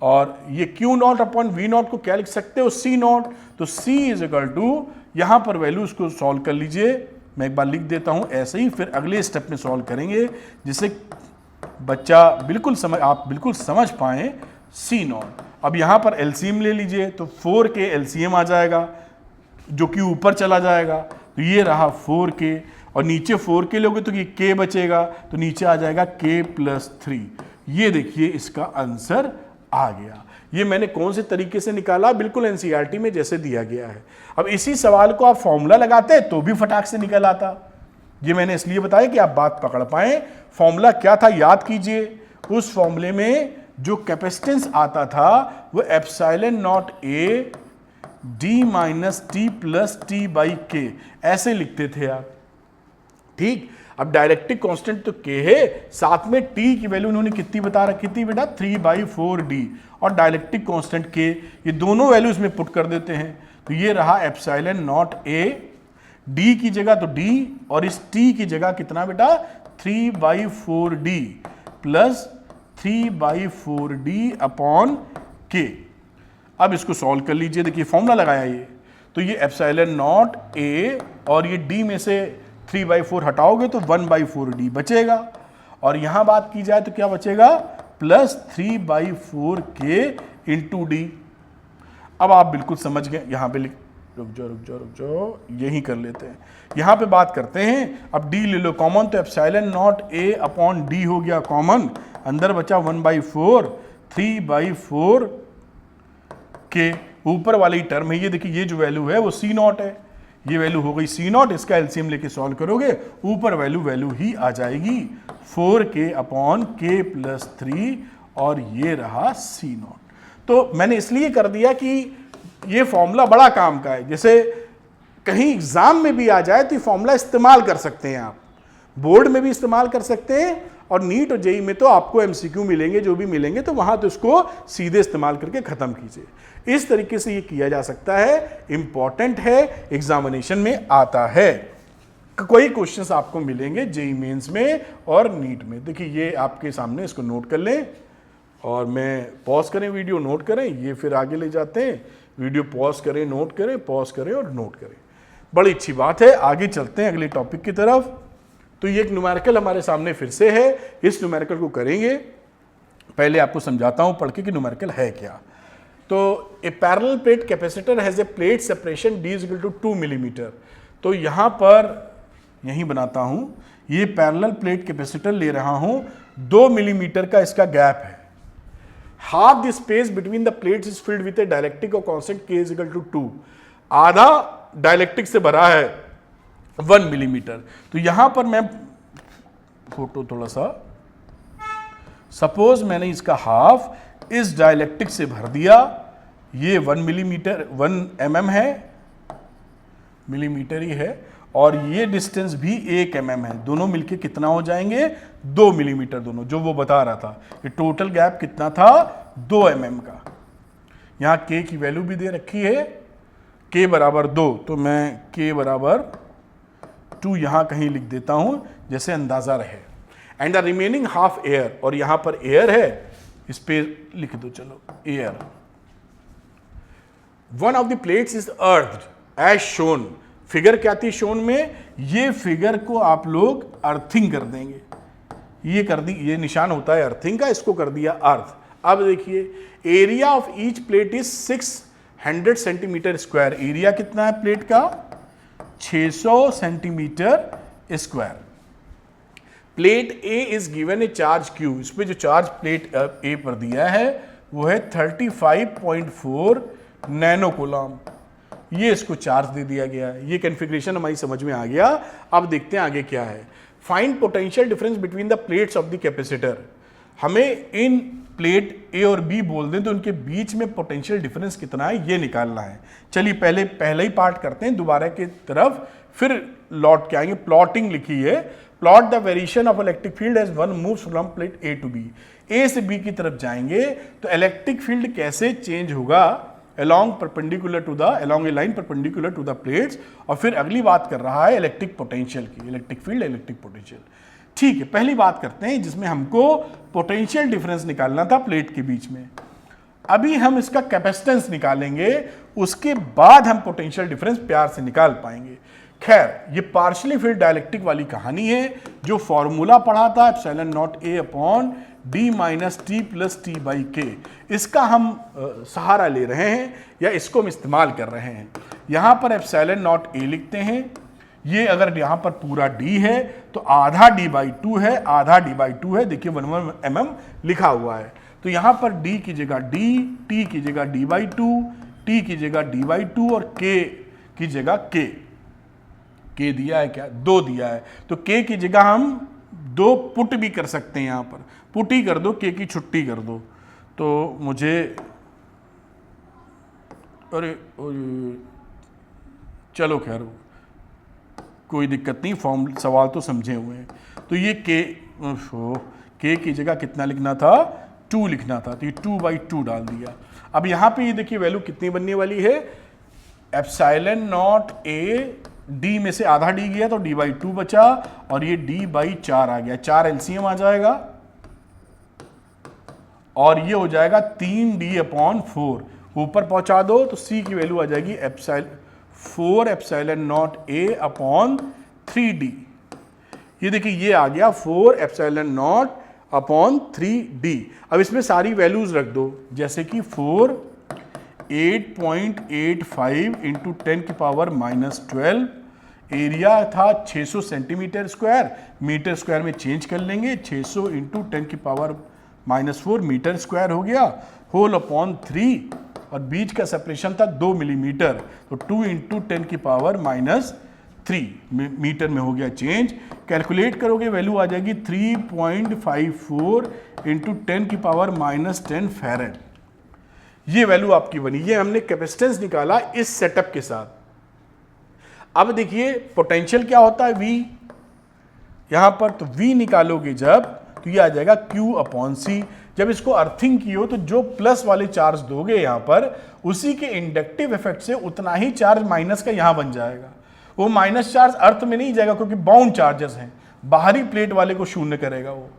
और ये Q0/V0 को क्या लिख सकते हो? C0। तो C = यहां पर वैल्यू, इसको सॉल्व कर लीजिए। मैं एक बार लिख देता हूं ऐसे ही, फिर अगले स्टेप में सॉल्व करेंगे जिससे बच्चा आप बिल्कुल समझ पाए। C0। अब यहां पर एलसीएम ले लीजिए तो 4k एलसीएम आ जाएगा जो कि ऊपर चला जाएगा। तो ये रहा 4k, और नीचे 4k लोगे तो ये k बचेगा, तो नीचे आ जाएगा k + 3। ये देखिए इसका आंसर आ गया। ये मैंने कौन से तरीके से निकाला? बिल्कुल एनसीईआरटी में जैसे दिया गया है। अब इसी सवाल को आप फॉर्मूला लगाते तो भी फटाक से निकल आता। ये मैंने इसलिए बताया कि आप बात पकड़ पाए। फॉर्मूला क्या था याद कीजिए। उस फॉर्मूले में जो कैपेसिटेंस आता था वो ε0A d - t + t/k ऐसे लिखते थे आप। ठीक। अब डायरेक्टिक कांस्टेंट तो k है, साथ में t की वैल्यू इन्होंने कितनी बता रखी थी बेटा 3/4d, और डायरेक्टिक कांस्टेंट k, ये दोनों वैल्यू इसमें पुट कर देते हैं। तो ये रहा एप्सिलॉन नॉट a, d की जगह तो d, और इस t की जगह कितना बेटा 3/4d plus 3/4d upon k। अब इसको सॉल्व कर लीजिए, देखिए फॉर्मूला लगाया ये, तो ये एप्सिलॉन नॉट a और ये d में से 3/4 हटाओगे तो 1/4d बचेगा, और यहां बात की जाए तो क्या बचेगा प्लस 3/4k इंटू डी। अब आप बिल्कुल समझ गए, यहां पे रुक जाओ यही कर लेते हैं, यहां पे बात करते हैं। अब d ले लो कॉमन, तो epsilon nought a upon d हो गया कॉमन, अंदर बचा 1/4, 3/4 के ऊपर वाली टर्म है ये, देखिए ये जो वैल्यू है वो c नॉट है, ये वैल्यू हो गई c नॉट, इसका एलसीएम लेके सॉल्व करोगे ऊपर वैल्यू ही आ जाएगी 4k अपॉन k प्लस 3, और ये रहा c नॉट। तो मैंने इसलिए कर दिया कि ये फॉर्मूला बड़ा काम का है, जैसे कहीं एग्जाम में भी आ जाए तो ये फॉर्मूला इस्तेमाल कर सकते हैं, आप बोर्ड में भी इस्तेमाल कर सकते हैं, और नीट और जेई में तो आपको एमसीक्यू मिलेंगे, जो भी मिलेंगे तो वहां तो इसको सीधे इस्तेमाल करके खत्म कीजिए। इस तरीके से ये किया जा सकता है, इंपॉर्टेंट है, एग्जामिनेशन में आता है, कोई क्वेश्चंस आपको मिलेंगे जेई मेंस में और नीट में। देखिए ये आपके सामने, इसको नोट कर लें, और मैं पॉज करें वीडियो, नोट करें, ये फिर आगे ले जाते हैं, वीडियो पॉज करें, नोट करें, पॉज करें और नोट करें। बड़ी अच्छी बात है, आगे चलते हैं अगले टॉपिक की तरफ। तो ये एक न्यूमेरिकल हमारे सामने फिर से है, इस न्यूमेरिकल को करेंगे। पहले आपको समझाता हूं पढ़ के कि न्यूमेरिकल है क्या। तो a parallel plate capacitor has a plate separation d is equal to 2 millimetre. तो यहां पर यहीं बनाता हूं, ये पैरेलल प्लेट कैपेसिटर ले रहा हूं, 2 मिलीमीटर का इसका गैप है। Half the space between the plates is filled with a dielectric और constant k is equal to 2। आधा डाइलेक्ट्रिक से भरा है 1 मिलीमीटर। तो यहां पर मैं फोटो थोड़ा सा, सपोज मैंने इसका हाफ इस डाइलेक्ट्रिक से भर दिया, ये 1 मिलीमीटर 1 mm है, मिलीमीटर ही है, और ये डिस्टेंस भी 1 mm है, दोनों मिलके कितना हो जाएंगे 2 मिलीमीटर, दोनों जो वो बता रहा था। ये टोटल गैप कितना था 2 mm का। यहां k की वैल्यू भी दे रखी है, k बराबर 2, तो मैं k बराबर 2 यहां कहीं लिख देता हूं जैसे अंदाजा रहे। And the remaining half air, और यहां पर एयर है, इस पे लिख दो चलो air. One of the plates is earthed as shown. Figure क्या थी शोन में, ये फिगर को आप लोग अर्थिंग कर देंगे, ये कर दी, ये निशान होता है अर्थिंग का, इसको कर दिया अर्थ। अब देखिए area of each plate is 600 centimetre square. Area कितना है प्लेट का 600 centimetre square. Plate A is given A charge Q, इस पे जो चार्ज प्लेट ए पर दिया है वो है 35.4 नैनो कूलम, ये इसको चार्ज दे दिया गया है। ये कॉन्फ़िगरेशन हमारी समझ में आ गया। अब देखते हैं आगे क्या है। Find potential difference between the plates of the capacitor. हमें इन प्लेट ए और बी बोल दें तो उनके बीच में पोटेंशियल डिफरेंस कितना है ये निकालना है। चलिए पहले ही पार्ट करते हैं, दोबारा की तरफ फिर लौट के आएंगे। प्लॉटिंग लिखी है, plot the variation of electric field as one moves from plate A to B. A से बी की तरफ जाएंगे तो इलेक्ट्रिक फील्ड कैसे चेंज होगा along a line perpendicular to the plates। और फिर अगली बात कर रहा है इलेक्ट्रिक पोटेंशियल की, इलेक्ट्रिक फील्ड इलेक्ट्रिक पोटेंशियल। ठीक है, पहली बात करते हैं जिसमें हमको पोटेंशियल डिफरेंस निकालना था प्लेट के बीच में। अभी हम इसका कैपेसिटेंस निकालेंगे, उसके बाद हम पोटेंशियल डिफरेंस प्यार से निकाल पाएंगे। खैर ये पार्शियली फील्ड डाइलेक्ट्रिक वाली कहानी है, जो फॉर्मूला पढ़ा था epsilon nought A upon D minus T plus T by के, इसका हम सहारा ले रहे हैं या इसको हम इस्तेमाल कर रहे हैं। यहां पर एप्सिलॉन नॉट ए लिखते हैं, ये अगर यहां पर पूरा डी है तो आधा डी बाई 2 है, आधा डी बाई 2 है, देखिए 1 mm लिखा हुआ है। तो यहां पर डी की जगह डी, टी की जगह डी बाई 2, टी की जगह डी बाई 2 और के की जगह के दिया है क्या 2 दिया है। तो के की जगह हम 2 पुट भी कर सकते हैं, यहां पर पुट ही कर दो, के की छुट्टी कर दो। तो मुझे अरे चलो खैर कोई दिक्कत नहीं, फॉर्म सवाल तो समझे हुए हैं। तो ये के की जगह कितना लिखना था, 2 लिखना था, तो ये 2/2 डाल दिया। अब यहाँ पे ये देखिए वैल्यू कितनी बनने वाली है, एप्सिलॉन नॉट ए, डी में से आधा डी गया तो d/2 बचा, और ये d/4 आ गया, 4 एलसीएम आ जाएगा और ये हो जाएगा 3d/4। ऊपर पहुंचा दो तो c की वैल्यू आ जाएगी 4 epsilon nought a upon 3d। ये देखिए ये आ गया 4 एप्सिलॉन नॉट अपॉन 3d। अब इसमें सारी वैल्यूज रख दो, जैसे कि 8.85 इंटू 10⁻⁻12, एरिया था 600 सेंटीमीटर स्क्वायर, मीटर स्क्वायर में चेंज कर लेंगे, 600 इंटू 10⁻⁻4 मीटर स्क्वायर हो गया, होल अपॉन 3, और बीच का सेपरेशन था 2 मिलीमीटर, तो 2 इंटू 10⁻³ मीटर में हो गया चेंज। कैलकुलेट करोगे वैल्यू आ जाएगी 3.54 इंटू 10⁻⁻10 फैरेड। ये वैल्यू आपकी बनी। ये हमने कैपेसिटेंस निकाला इस सेटअप के साथ। अब देखिए पोटेंशियल क्या होता है, V यहां पर, तो V निकालोगे जब तो ये आ जाएगा Q/C। जब इसको अर्थिंग की हो तो जो प्लस वाले चार्ज दोगे यहां पर, उसी के इंडक्टिव इफेक्ट से उतना ही चार्ज माइनस का यहां बन जाएगा। वो माइनस चार्ज अर्थ में नहीं जाएगा क्योंकि बाउंड चार्जेस हैं, बाहरी प्लेट वाले को शून्य करेगा वो।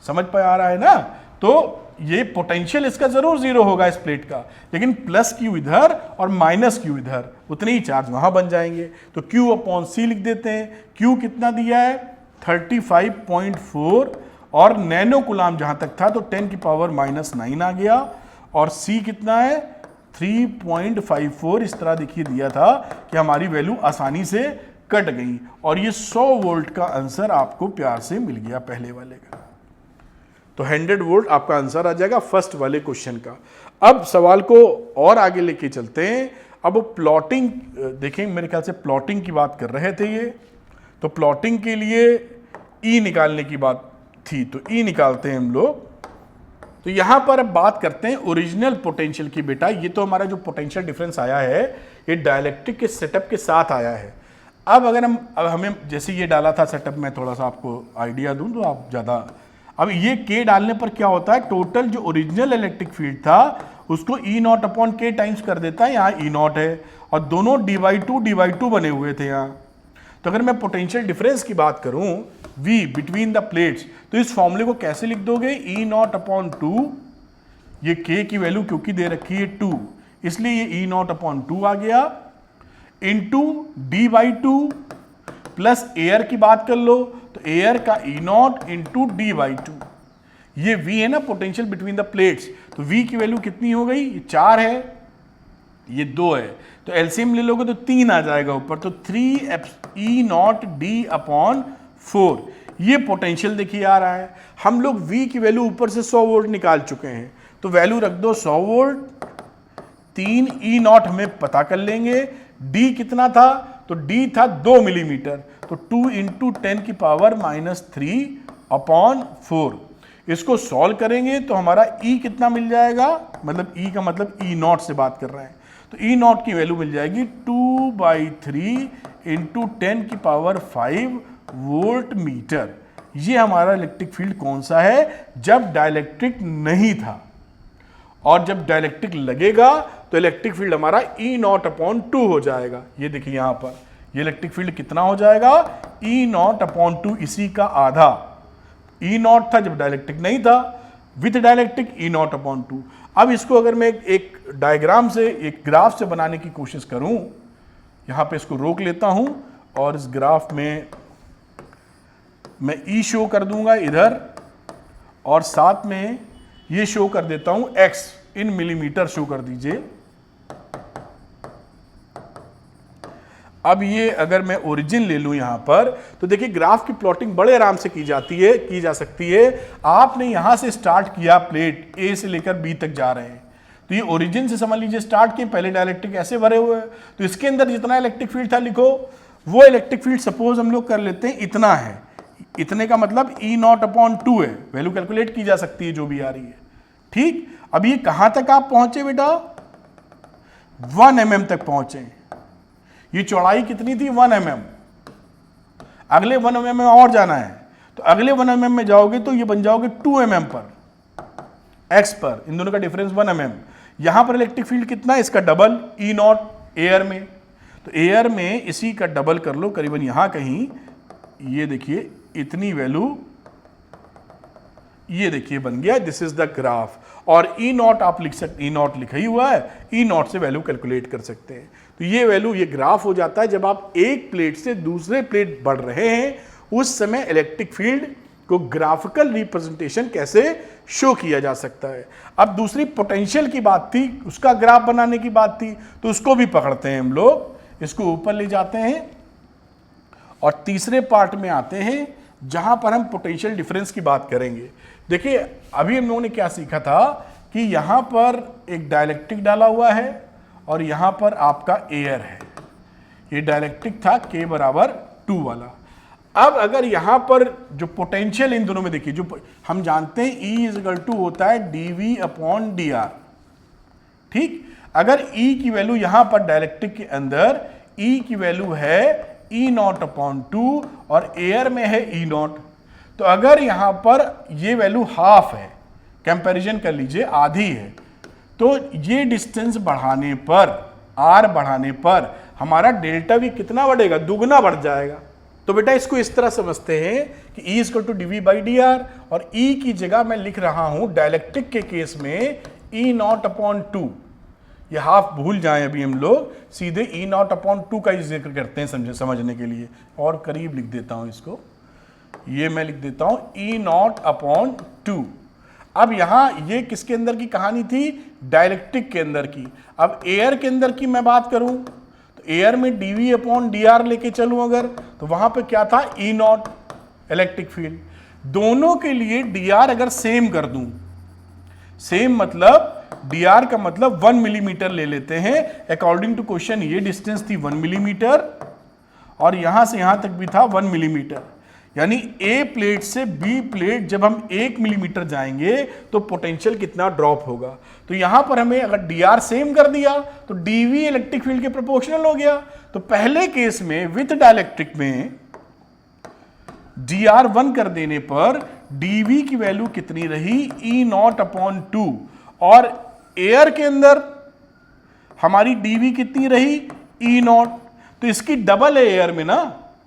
समझ पा आ रहा है ना? तो ये पोटेंशियल इसका जरूर 0 होगा इस प्लेट का, लेकिन प्लस Q इधर और माइनस Q इधर, उतने ही चार्ज वहां बन जाएंगे। तो Q/C लिख देते हैं। Q कितना दिया है 35.4, और नैनो कुलाम जहां तक था तो 10⁻⁹ आ गया, और C कितना है 3.54। इस तरह देखिए दिया था कि हमारी वैल्यू आसानी से कट गई, और ये 100 वोल्ट का आंसर आपको प्यार से मिल गया पहले वाले का। तो 100 वोल्ट आपका आंसर आ जाएगा फर्स्ट वाले क्वेश्चन का। अब सवाल को और आगे लेके चलते हैं। अब प्लॉटिंग देखें, मेरे ख्याल से प्लॉटिंग की बात कर रहे थे ये, तो प्लॉटिंग के लिए ई निकालने की बात थी, तो ई निकालते हैं हम लोग। तो यहां पर अब बात करते हैं ओरिजिनल पोटेंशियल की। बेटा ये तो हमारा जो पोटेंशियल डिफरेंस आया है ये डायलेक्ट्रिक के सेटअप के साथ आया है। अब अगर हमें जैसे ये डाला था सेटअप में, थोड़ा सा आपको आइडिया दूं तो आप ज़्यादा, अब ये K डालने पर क्या होता है, टोटल जो ओरिजिनल इलेक्ट्रिक फील्ड था उसको E0/K टाइम्स कर देता है, यहाँ E0 है, और दोनों d/2 बने हुए थे यहाँ। तो अगर मैं पोटेंशियल डिफरेंस की बात करूं V बिटवीन द प्लेट्स, तो इस फॉर्मूले को कैसे लिख दोगे, E0/2, ये K की वैल्यू क्योंकि दे रखी है 2, इसलिए ये E0/2 आ गया, इंटू d/2 प्लस एयर की बात कर लो तो एयर का E0 इंटू d/2। ये V है ना पोटेंशियल बिटवीन द प्लेट्स, तो V की वैल्यू कितनी हो गई, ये 4 है, ये 2 है, तो एलसीएम ले लोगे तो 3 आ जाएगा ऊपर, तो 3E0d/4। ये पोटेंशियल देखिए आ रहा है। हम लोग V की वैल्यू ऊपर से 100 वोल्ट निकाल चुके हैं, तो वैल्यू रख दो 100 वोल्ट, 3E0 हमें पता कर लेंगे, D कितना था, तो D था 2 मिलीमीटर, तो 2 इंटू 10⁻³ इसको सॉल्व करेंगे तो हमारा E कितना मिल जाएगा, मतलब E का मतलब E0 से बात कर रहे हैं, तो E0 की वैल्यू मिल जाएगी 2/3 इंटू 10⁵ वोल्ट मीटर। ये हमारा इलेक्ट्रिक फील्ड कौन सा है, जब डाइलेक्ट्रिक नहीं था, और जब डाइलेक्ट्रिक लगेगा तो इलेक्ट्रिक फील्ड हमारा E0/2 हो जाएगा। ये देखिए यहां पर ये इलेक्ट्रिक फील्ड कितना हो जाएगा, E0/2, इसी का आधा। E0 था जब डाइलेक्ट्रिक नहीं था, विथ डाइलेक्ट्रिक E0/2। अब इसको अगर मैं एक डायग्राम से, एक ग्राफ से बनाने की कोशिश करूं, यहां पे इसको रोक लेता हूं और इस ग्राफ में मैं E शो कर दूंगा इधर, और साथ में ये शो कर देता हूं X इन मिलीमीटर शो कर दीजिए। अब ये अगर मैं ओरिजिन ले लूं यहां पर, तो देखिए ग्राफ की प्लॉटिंग बड़े आराम से की जा सकती है। आपने यहां से स्टार्ट किया, प्लेट A से लेकर B तक जा रहे हैं, तो ये ओरिजिन से समझ लीजिए स्टार्ट किए, पहले डाइलेक्ट्रिक ऐसे भरे हुए हैं, तो इसके अंदर जितना इलेक्ट्रिक फील्ड था लिखो, वो इलेक्ट्रिक फील्ड सपोज हम लोग कर लेते हैं इतना है, इतने का मतलब E0/2 है, वैल्यू कैलकुलेट की जा सकती है जो भी आ रही है। ठीक, अब ये कहां तक आप पहुंचे बेटा, 1 mm तक पहुंचे। ये चौड़ाई कितनी थी, 1 mm, अगले 1 mm में और जाना है, तो अगले 1 mm में जाओगे तो ये बन जाओगे 2 mm पर, x पर, इन दोनों का डिफरेंस 1 mm। यहां पर इलेक्ट्रिक फील्ड कितना है, इसका डबल E0 एयर में, तो एयर में इसी का डबल कर लो करीबन यहां कहीं, ये देखिए इतनी वैल्यू, ये देखिए बन गया, दिस इज द ग्राफ। और E0 आप लिख सकते, E0 लिखा ही हुआ है, E0 से वैल्यू कैलकुलेट कर सकते हैं। तो ये वैल्यू, ये ग्राफ हो जाता है जब आप एक प्लेट से दूसरे प्लेट बढ़ रहे हैं, उस समय इलेक्ट्रिक फील्ड को ग्राफिकल रिप्रेजेंटेशन कैसे शो किया जा सकता है। अब दूसरी पोटेंशियल की बात थी, उसका ग्राफ बनाने की बात थी, तो उसको भी पकड़ते हैं हम लोग, इसको ऊपर ले जाते हैं और तीसरे पार्ट में आते हैं जहां पर हम पोटेंशियल डिफरेंस की बात करेंगे। देखिए अभी हम लोगों ने क्या सीखा था कि यहां पर एक डाइलेक्ट्रिक डाला हुआ है और यहां पर आपका एयर है, ये डाइलेक्ट्रिक था K बराबर 2 वाला। अब अगर यहां पर जो पोटेंशियल इन दोनों में देखिए, जो हम जानते हैं E इक्वल टू होता है dV अपॉन dr, ठीक। अगर E की वैल्यू यहां पर डाइलेक्ट्रिक के अंदर E की वैल्यू है E0 अपॉन 2 और एयर में है E0, तो अगर यहां पर ये वैल्यू हाफ है, कंपैरिजन कर लीजिए आधी है, तो ये डिस्टेंस बढ़ाने पर, R बढ़ाने पर हमारा डेल्टा भी कितना बढ़ेगा, दुगना बढ़ जाएगा। तो बेटा इसको इस तरह समझते हैं कि E equal to dV by dr, और E की जगह मैं लिख रहा हूं डाइलेक्ट्रिक के केस में E0 अपॉन 2, ये हाफ भूल जाएं अभी हम लोग, सीधे E0 अपॉन 2 का ही जिक्र करते हैं समझने के लिए, और करीब लिख देता हूं इसको, ये मैं लिख देता हूं E0 अपॉन 2। अब यहां ये किसके अंदर की कहानी थी, डाइलेक्ट्रिक के अंदर की। अब एयर के अंदर की मैं बात करूं तो एयर में dV अपॉन dr लेके चलूं अगर, तो वहां पे क्या था E0 इलेक्ट्रिक फील्ड। दोनों के लिए dr अगर सेम कर दूं, सेम मतलब dr का मतलब 1 मिलीमीटर ले लेते हैं, अकॉर्डिंग टू क्वेश्चन ये डिस्टेंस थी 1 मिलीमीटर और यहां से यहां तक भी था 1 मिलीमीटर, यानी A प्लेट से B प्लेट जब हम 1 मिलीमीटर जाएंगे तो पोटेंशियल कितना ड्रॉप होगा। तो यहां पर हमें अगर dr सेम कर दिया तो dV इलेक्ट्रिक फील्ड के प्रोपोर्शनल हो गया। तो पहले केस में विथ डाइलेक्ट्रिक में dr 1 कर देने पर dV की वैल्यू कितनी रही, E0 अपॉन 2, और एयर के अंदर हमारी dV कितनी रही, E0। तो इसकी डबल है एयर में ना,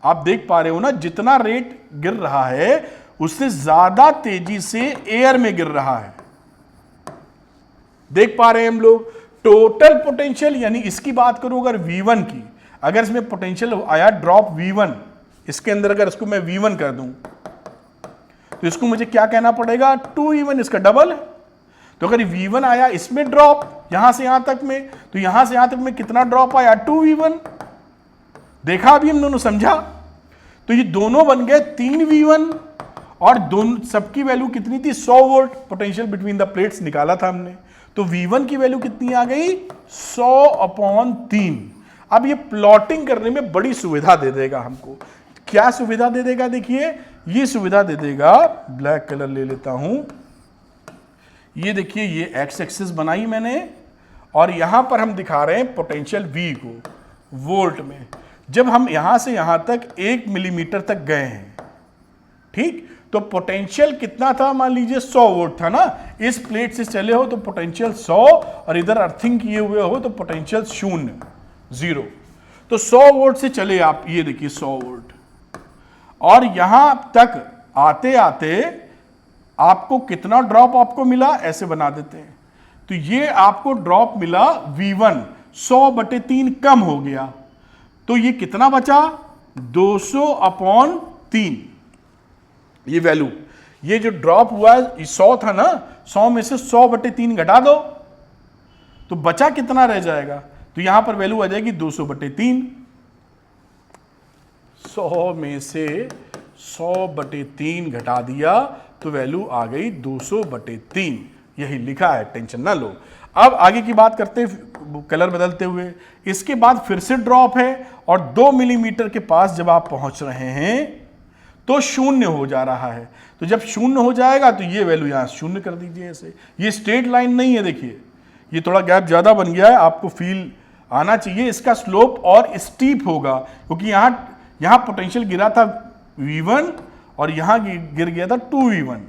आप देख पा रहे हो ना, जितना रेट गिर रहा है उससे ज्यादा तेजी से एयर में गिर रहा है, देख पा रहे हैं हम लोग। टोटल पोटेंशियल, यानी इसकी बात करूं अगर V1 की, अगर इसमें पोटेंशियल आया ड्रॉप V1, इसके अंदर अगर इसको मैं V1 कर दूं तो इसको मुझे क्या कहना पड़ेगा, 2E1, इसका डबल है। तो अगर V1 आया इसमें ड्रॉप यहां से यहां तक में, तो यहां से यहां तक में कितना ड्रॉप आया, 2V1। देखा अभी हम दोनों, समझा। तो ये दोनों बन गए 3V1 और दोनों सबकी वैल्यू कितनी थी, 100 volt potential between the plates निकाला था हमने। तो V1 की वैल्यू कितनी आ गई, 100 अपॉन 3। अब ये प्लॉटिंग करने में बड़ी सुविधा दे देगा हमको। क्या सुविधा दे देगा, देखिए ये सुविधा दे देगा, ब्लैक कलर ले लेता हूं, ये देखिए ये एक्स एक्सिस बनाई मैंने और यहां पर हम दिखा रहे हैं पोटेंशियल V को वोल्ट में। जब हम यहां से यहां तक 1 मिलीमीटर तक गए हैं, ठीक, तो पोटेंशियल कितना था, मान लीजिए 100 वोल्ट था ना, इस प्लेट से चले हो तो पोटेंशियल 100 और इधर अर्थिंग किए हुए हो तो पोटेंशियल 0। तो 100 वोल्ट से चले आप, ये देखिए 100 वोल्ट, और यहां तक आते आते आपको कितना ड्रॉप आपको मिला, ऐसे बना देते हैं। तो ये आपको ड्रॉप मिला V1, 100/3 कम हो गया, तो ये कितना बचा, 200 अपॉन 3, ये वैल्यू। ये जो ड्रॉप हुआ है 100 था ना, 100 में से 100/3 घटा दो तो बचा कितना रह जाएगा, तो यहां पर वैल्यू आ जाएगी 200/3। 100 में से 100/3 घटा दिया तो वैल्यू आ गई 200/3, यही लिखा है, टेंशन ना लो। अब आगे की बात करते हैं कलर बदलते हुए। इसके बाद फिर से ड्रॉप है और 2 मिलीमीटर के पास जब आप पहुंच रहे हैं तो 0 हो जा रहा है। तो जब 0 हो जाएगा तो ये वैल्यू यहां 0 कर दीजिए ऐसे। ये स्ट्रेट लाइन नहीं है, देखिए ये थोड़ा गैप ज्यादा बन गया है, आपको फील आना चाहिए। इसका स्लोप और स्टीप होगा क्योंकि यहां पोटेंशियल गिरा था V1 और यहां गिर गया था 2V1।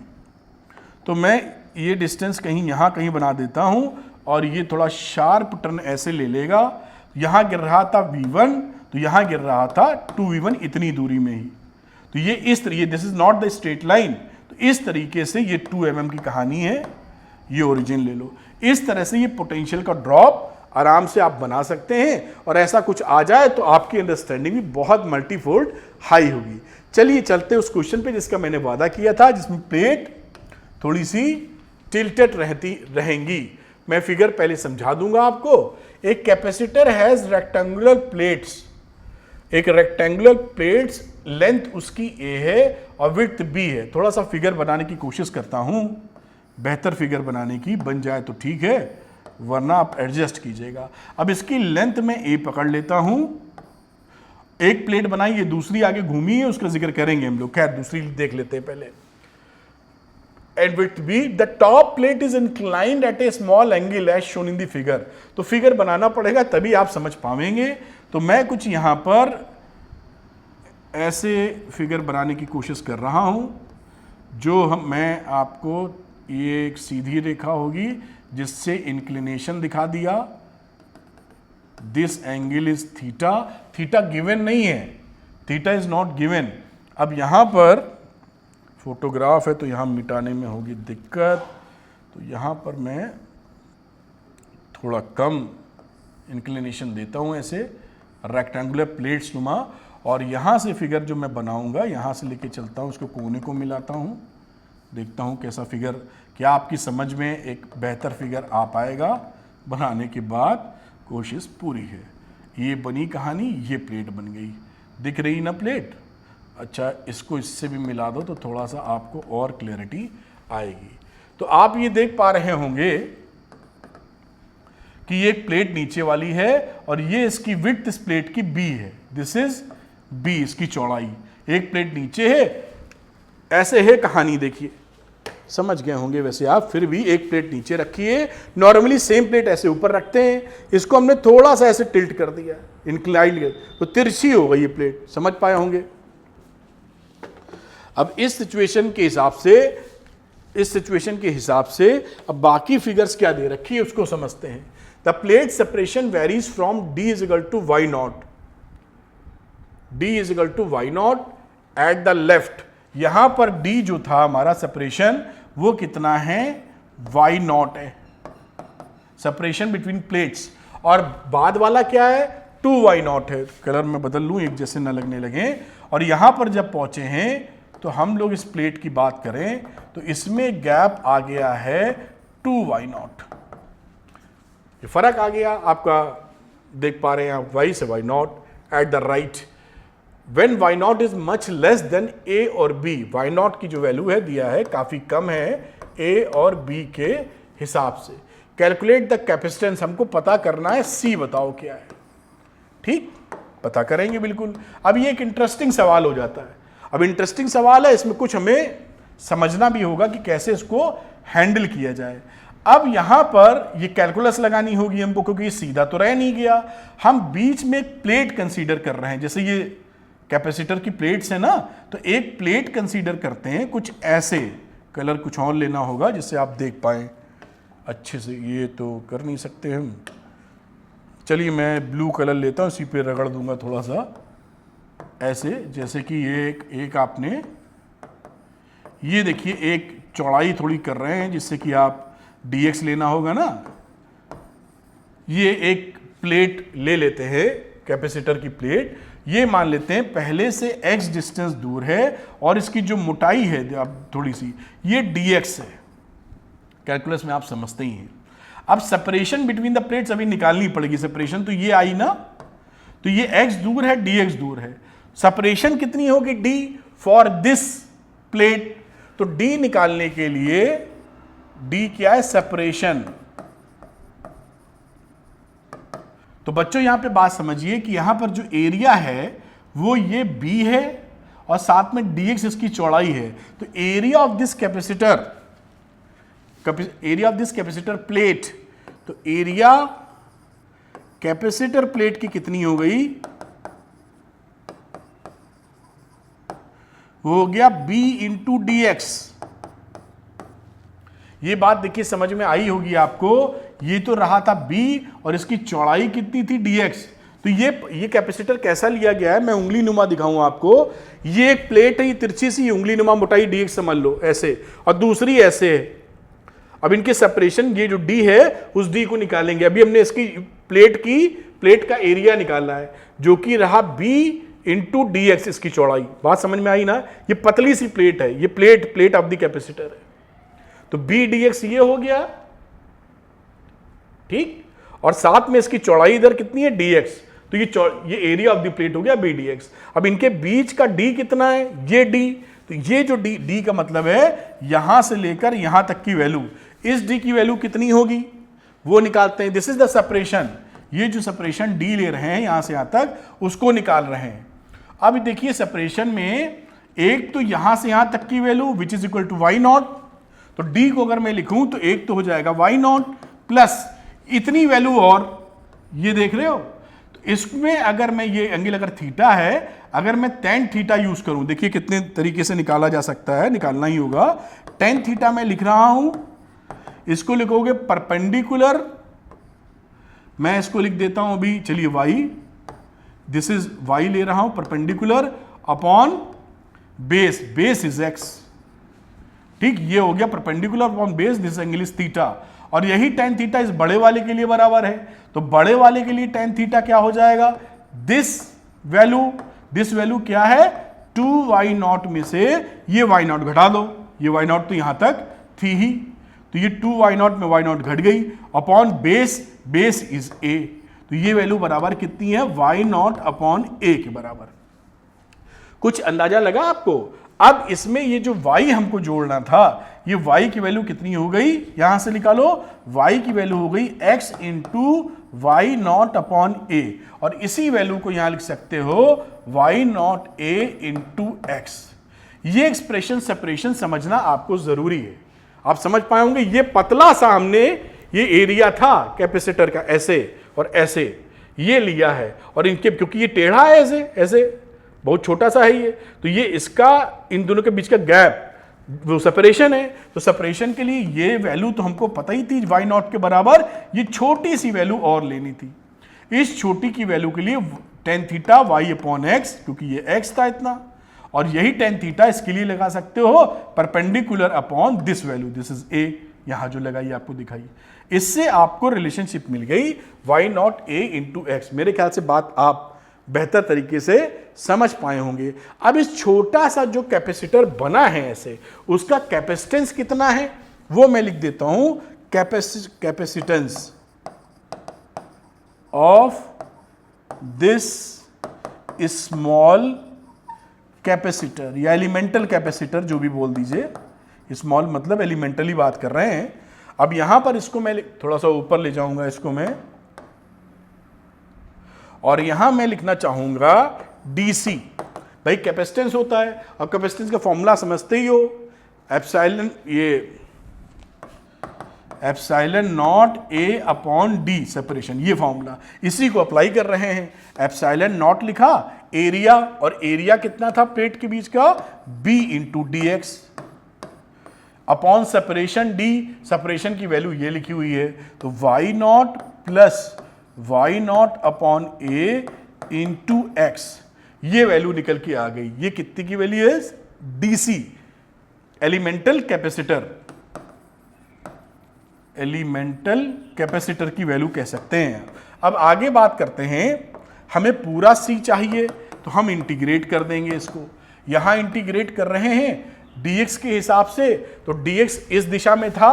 तो मैं ये डिस्टेंस कहीं यहां कहीं बना देता हूं और ये थोड़ा शार्प टर्न ऐसे ले लेगा। यहां गिर रहा था V1 तो यहां गिर रहा था 2V1 इतनी दूरी में ही। तो ये इस तरीके, this is not the straight line, तो इस तरीके से ये 2 mm की कहानी है। ये ओरिजिन ले लो। इस तरह से ये पोटेंशियल का ड्रॉप आराम से आप बना सकते हैं और ऐसा कुछ आ जाए तो आपकी अंडरस्टैंडिंग भी बहुत मल्टीफोल्ड हाई होगी। चलिए चलते उस क्वेश्चन पे जिसका मैंने वादा किया था, जिसमें प्लेट थोड़ी सी टिल्टेड रहेंगी। मैं फिगर पहले समझा दूंगा आपको। एक कैपेसिटर हैज रेक्टेंगुलर प्लेट्स, एक रेक्टेंगुलर प्लेट्स, लेंथ उसकी a है और विड्थ b है। थोड़ा सा फिगर बनाने की कोशिश करता हूं, बेहतर फिगर बनाने की, बन जाए तो ठीक है वरना आप एडजस्ट कीजिएगा। अब इसकी लेंथ में a पकड़ लेता हूं। एक प्लेट बनाई है, दूसरी आगे घूमी है, उसका जिक्र करेंगे हम लोग, खैर दूसरी देख लेते हैं पहले। And with B, the top plate is inclined at a small angle as shown in the figure। तो फिगर बनाना पड़ेगा तभी आप समझ पाएंगे। तो मैं कुछ यहां पर ऐसे फिगर बनाने की कोशिश कर रहा हूं जो मैं आपको, ये एक सीधी रेखा होगी जिससे इंक्लिनेशन दिखा दिया। This angle is theta. Theta given नहीं है, थीटा इज नॉट गिवन। अब यहां पर फोटोग्राफ है तो यहाँ मिटाने में होगी दिक्कत, तो यहाँ पर मैं थोड़ा कम इंक्लिनेशन देता हूँ ऐसे रेक्टेंगुलर प्लेट्स नुमा। और यहाँ से फिगर जो मैं बनाऊँगा, यहाँ से लेके चलता हूँ, उसको कोने को मिलाता हूँ, देखता हूँ कैसा फिगर, क्या आपकी समझ में एक बेहतर फिगर आ पाएगा। बनाने के बाद कोशिश पूरी है। ये बनी कहानी, ये प्लेट बन गई, दिख रही ना प्लेट। अच्छा, इसको इससे भी मिला दो तो थोड़ा सा आपको और क्लैरिटी आएगी। तो आप ये देख पा रहे होंगे कि ये प्लेट नीचे वाली है और ये इसकी विड्थ इस प्लेट की b है। दिस इज b, इसकी चौड़ाई। एक प्लेट नीचे है, ऐसे है कहानी, देखिए समझ गए होंगे वैसे आप। फिर भी एक प्लेट नीचे रखी है, नॉर्मली सेम प्लेट ऐसे ऊपर रखते हैं, इसको हमने थोड़ा सा ऐसे टिल्ट कर दिया, इंक्लाइंड, तो तिरछी हो गई ये प्लेट, समझ पाए होंगे। अब इस सिचुएशन के हिसाब से अब बाकी फिगर्स क्या दे रखी है उसको समझते हैं। The plate separation varies from d is equal to y nought, d is equal to y nought at the left. यहां पर d जो था हमारा सेपरेशन, वो कितना है, y नॉट है, सेपरेशन बिटवीन प्लेट्स। और बाद वाला क्या है, 2y नॉट है। कलर में बदल लूं एक जैसे न लगने लगे। और यहां पर जब पहुंचे हैं तो हम लोग इस प्लेट की बात करें तो इसमें गैप आ गया है 2y नॉट। ये फर्क आ गया आपका, देख पा रहे हैं आप, y से y nought at the right. When y not is much less than a और b, y नॉट की जो वैल्यू है दिया है काफी कम है a और b के हिसाब से। कैलकुलेट द कैपेसिटेंस, हमको पता करना है c, बताओ क्या है। ठीक, पता करेंगे बिल्कुल। अब ये एक इंटरेस्टिंग सवाल हो जाता है। अब इंटरेस्टिंग सवाल है, इसमें कुछ हमें समझना भी होगा कि कैसे इसको हैंडल किया जाए। अब यहां पर ये कैलकुलस लगानी होगी हमको, क्योंकि ये सीधा तो रह नहीं गया। हम बीच में एक प्लेट कंसीडर कर रहे हैं, जैसे ये कैपेसिटर की प्लेट्स है ना, तो एक प्लेट कंसीडर करते हैं कुछ ऐसे। कलर कुछ और लेना होगा जिससे आप देख पाए अच्छे से, ये तो कर नहीं सकते हम। चलिए मैं ब्लू कलर लेता हूं, इसी पे रगड़ दूंगा थोड़ा सा ऐसे, जैसे कि ये एक आपने, ये देखिए एक चौड़ाई थोड़ी कर रहे हैं जिससे कि आप dx लेना होगा ना। ये एक प्लेट ले लेते हैं, कैपेसिटर की प्लेट, ये मान लेते हैं पहले से x डिस्टेंस दूर है और इसकी जो मोटाई है अब थोड़ी सी, ये dx है। कैलकुलस में आप समझते ही हैं। अब सेपरेशन बिटवीन द प्लेट्स अभी निकालनी पड़ेगी। सेपरेशन तो ये आई ना, तो ये x दूर है, dx दूर है। सेपरेशन कितनी होगी, d फॉर दिस प्लेट। तो d निकालने के लिए, d क्या है, सेपरेशन। तो बच्चों यहां पे बात समझिए कि यहां पर जो एरिया है वो ये b है और साथ में dx इसकी चौड़ाई है। तो area of this capacitor plate, तो एरिया कैपेसिटर प्लेट की कितनी हो गई, हो गया b इंटू डी एक्स। ये बात देखिए समझ में आई होगी आपको। ये तो रहा था b और इसकी चौड़ाई कितनी थी dx। तो ये कैपेसिटर कैसा लिया गया है, मैं उंगली नुमा दिखाऊं आपको। ये एक प्लेट है, ये तिरछी सी उंगली नुमा मोटाई dx समझ लो ऐसे, और दूसरी ऐसे है। अब इनके सेपरेशन, ये जो d है उस d को निकालेंगे। अभी हमने इसकी प्लेट का एरिया निकालना है जो कि रहा b इंटू डी एक्स, इसकी चौड़ाई। बात समझ में आई ना। ये पतली सी प्लेट है, ये प्लेट ऑफ द कैपेसिटर है। तो b डी एक्स ये हो गया, ठीक, और साथ में इसकी चौड़ाई इधर कितनी है dx, तो ये एरिया ऑफ द प्लेट हो गया b dx। अब इनके बीच का d कितना है, ये d, तो ये जो d का मतलब है यहां से लेकर यहां तक की वैल्यू, इस d की वैल्यू कितनी होगी वो निकालते हैं। This is the separation. ये जो सेपरेशन d ले रहे हैं यहां से यहां तक, उसको निकाल रहे हैं। अब देखिए सेपरेशन में एक तो यहां से यहां तक की value which is equal to Y nought, तो d को अगर मैं लिखूं तो एक तो हो जाएगा वाई नॉट प्लस इतनी वैल्यू, और ये देख रहे हो। तो इसमें अगर मैं ये एंगल अगर थीटा है, अगर मैं tan थीटा यूज करूं, देखिए कितने तरीके से निकाला जा सकता है, निकालना ही होगा। tan थीटा मैं लिख रहा हूं, इसको लिखोगे परपेंडिकुलर, मैं इसको लिख देता हूं अभी, चलिए y, दिस इज y ले रहा हूं, perpendicular upon base is x, ठीक, ये हो गया perpendicular upon base, this angle is theta. और यही tan थीटा इस बड़े वाले के लिए बराबर है, तो बड़े वाले के लिए tan थीटा क्या हो जाएगा, दिस वैल्यू क्या है, 2y नॉट में से ये y नॉट घटा दो, ये y नॉट तो यहां तक थी ही, तो ये 2y नॉट में y नॉट घट गई, अपॉन बेस इज a, तो ये वैल्यू बराबर कितनी है, y नॉट अपॉन a के बराबर। कुछ अंदाजा लगा आपको। अब इसमें ये जो y हमको जोड़ना था, ये y की वैल्यू कितनी हो गई, यहां से निकालो, y की वैल्यू हो गई x into Y nought upon a, और इसी वैल्यू को यहां लिख सकते हो y not a into x. ये एक्सप्रेशन सेपरेशन समझना आपको जरूरी है, आप समझ पाए होंगे। ये पतला सा हमने ये एरिया था कैपेसिटर का, ऐसे और ऐसे ये लिया है, और इनके क्योंकि ये टेढ़ा है ऐसे बहुत छोटा सा है ये, तो ये इसका इन दोनों के बीच का गैप वो सेपरेशन है। तो सेपरेशन के लिए ये वैल्यू तो हमको पता ही थी y नॉट के बराबर, ये छोटी सी वैल्यू और लेनी थी। इस छोटी की वैल्यू के लिए tan theta y upon x, क्योंकि ये x था इतना, और यही tan थीटा इसके लिए लगा सकते हो perpendicular upon this value, this is a, यहां जो लगाई आपको दिखाई। इससे आपको रिलेशनशिप मिल गई y not a into x. मेरे ख्याल से बात आप बेहतर तरीके से समझ पाए होंगे। अब इस छोटा सा जो कैपेसिटर बना है ऐसे, उसका कैपेसिटेंस कितना है वो मैं लिख देता हूं, capacitance of this small capacitor या एलिमेंटल कैपेसिटर, जो भी बोल दीजिए, स्मॉल मतलब एलिमेंटली बात कर रहे हैं। अब यहां पर इसको मैं थोड़ा सा ऊपर ले जाऊंगा इसको मैं, और यहां मैं लिखना चाहूंगा DC। भाई कैपेसिटेंस होता है, अब कैपेसिटेंस का फॉर्मूला समझते ही हो, epsilon nought A upon D separation, ये फॉर्मूला, इसी को अप्लाई कर रहे हैं। एप्सिलॉन नॉट लिखा, एरिया, और एरिया कितना था प्लेट के बीच का, B into D x, upon separation D, separation की वैल्यू ये लिखी हुई है, तो y not plus y not upon a into x, ये वैल्यू निकल के आ गई। ये कितनी की वैल्यू है, DC एलिमेंटल कैपेसिटर की वैल्यू कह सकते हैं। अब आगे बात करते हैं, हमें पूरा C चाहिए, तो हम इंटीग्रेट कर देंगे इसको। यहां इंटीग्रेट कर रहे हैं dx के हिसाब से, तो dx इस दिशा में था,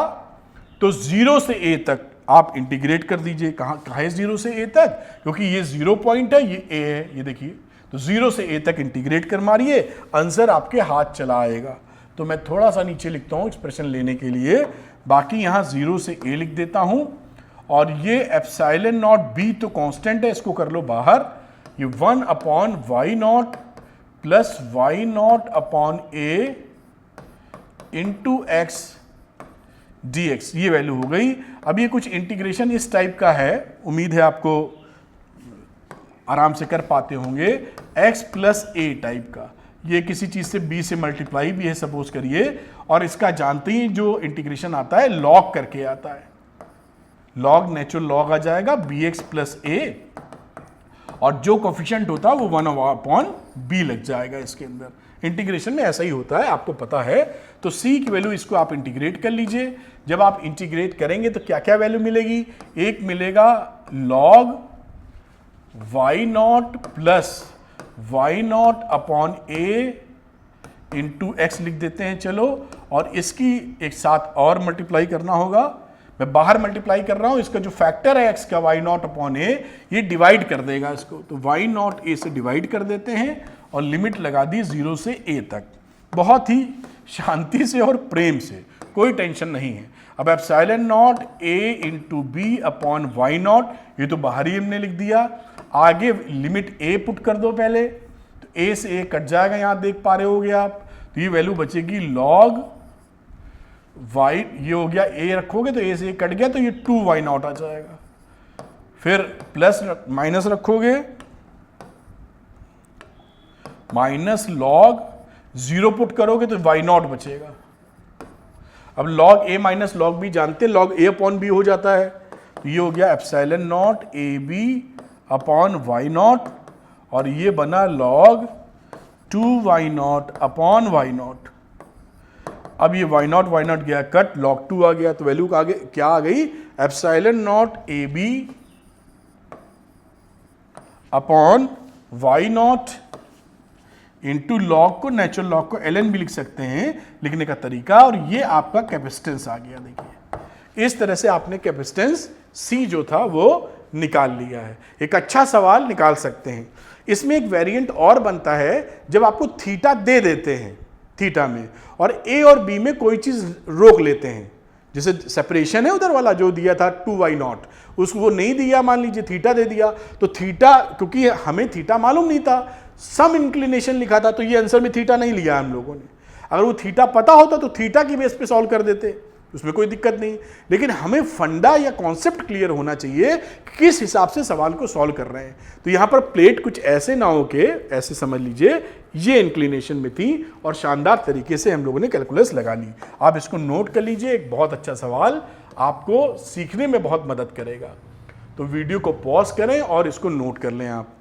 तो 0 से a तक आप इंटीग्रेट कर दीजिए। कहां है 0 से a तक, क्योंकि ये 0 पॉइंट है, ये a है, ये देखिए, तो 0 से a तक इंटीग्रेट कर मारिए, आंसर आपके हाथ चला आएगा। तो मैं थोड़ा सा नीचे लिखता हूं एक्सप्रेशन लेने के लिए, बाकी यहां 0 से a लिख देता हूं, और ये एप्सिलॉन नॉट b तो कांस्टेंट है, इसको कर लो बाहर, ये 1 upon y not plus y not upon a into x dx, ये वैल्यू हो गई। अब ये कुछ इंटीग्रेशन इस टाइप का है, उम्मीद है आपको आराम से कर पाते होंगे, x प्लस a टाइप का, ये किसी चीज से b से मल्टीप्लाई भी है सपोज करिए, और इसका जानते ही जो इंटीग्रेशन आता है लॉग करके आता है, लॉग नेचुरल लॉग आ जाएगा bx प्लस a, और जो कोफिशिएंट होता है वो 1/b लग जाएगा इसके अंदर। इंटीग्रेशन में ऐसा ही होता है, आपको पता है। तो c की वैल्यू इसको आप इंटीग्रेट कर लीजिए। जब आप इंटीग्रेट करेंगे तो क्या क्या वैल्यू मिलेगी, एक मिलेगा log y not plus y not upon a into x लिख देते हैं चलो, और इसकी एक साथ और मल्टीप्लाई करना होगा। मैं बाहर मल्टीप्लाई कर रहा हूं, इसका जो फैक्टर है x का y नॉट अपॉन a, ये डिवाइड कर देगा इसको, तो y नॉट a से डिवाइड कर देते हैं और लिमिट लगा दी 0 से a तक। बहुत ही शांति से और प्रेम से, कोई टेंशन नहीं है। अब epsilon nought a into B upon Y nought, ये तो बाहर ही हमने लिख दिया। आगे लिमिट a पुट कर दो पहले, तो a से a कट जाएगा, यहां देख पा रहे होगे आप। तो ये वैल्यू बचेगी log y, ये हो गया a रखोगे तो a से a कट गया तो ये 2y नॉट आ जाएगा। फिर प्लस माइनस रखोगे, माइनस log 0 पुट करोगे तो y नॉट बचेगा। अब log a minus log b जानते हैं, log a अपॉन b हो जाता है, तो ये हो गया epsilon nought A B upon Y nought, और ये बना log 2y nought upon Y nought. अब ये y नॉट गया कट, log 2 आ गया, तो वैल्यू आगे क्या आ गई, epsilon nought A B upon Y nought into log को, नेचुरल लॉग को ln भी लिख सकते हैं लिखने का तरीका, और ये आपका कैपेसिटेंस आ गया। देखिए इस तरह से आपने कैपेसिटेंस C जो था वो निकाल लिया है। एक अच्छा सवाल निकाल सकते हैं। इसमें एक वेरिएंट और बनता है, जब आपको थीटा दे देते हैं थीटा में, और A और B में कोई चीज रोक लेते हैं, जैसे सेपरेशन है उधर वाला जो दिया था 2y नॉट, उसको वो नहीं दिया, मान लीजिए थीटा दे दिया, तो थीटा, क्योंकि हमें थीटा मालूम नहीं था, सम इंक्लिनेशन लिखा था, तो ये आंसर में थीटा नहीं लिया हम लोगों ने। अगर वो थीटा पता होता तो थीटा की बेस पे सॉल्व कर देते, उसमें कोई दिक्कत नहीं। लेकिन हमें फंडा या कॉन्सेप्ट क्लियर होना चाहिए किस हिसाब से सवाल को सॉल्व कर रहे हैं। तो यहां पर प्लेट कुछ ऐसे ना हो के, ऐसे समझ लीजिए ये इंक्लिनेशन में थी, और शानदार तरीके से हम लोगों ने कैलकुलस लगा ली। आप इसको नोट कर लीजिए, एक बहुत अच्छा सवाल, आपको सीखने में बहुत मदद करेगा। तो वीडियो को पॉज करें और इसको नोट कर लें। आप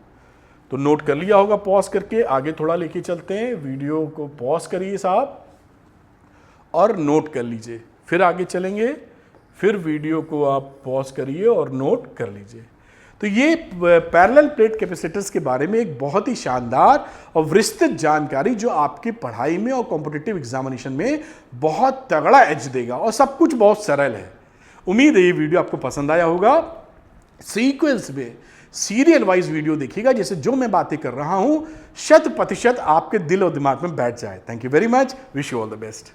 तो नोट कर लिया होगा, पॉज करके आगे थोड़ा लेके चलते हैं। वीडियो को पॉज करिए साहब और नोट कर लीजिए, फिर आगे चलेंगे, फिर वीडियो को आप पॉज करिए और नोट कर लीजिए। तो ये पैरेलल प्लेट कैपेसिटर्स के बारे में एक बहुत ही शानदार और विस्तृत जानकारी, जो आपकी पढ़ाई में और कॉम्पिटिटिव एग्जामिनेशन में बहुत तगड़ा एज देगा, और सब कुछ बहुत सरल है। उम्मीद है ये वीडियो आपको पसंद आया होगा। सीक्वेंस में सीरियल वाइज वीडियो देखिएगा, जैसे जो मैं बातें कर रहा हूं 100% आपके दिल और दिमाग में बैठ जाए। Thank you very much, wish you all the best.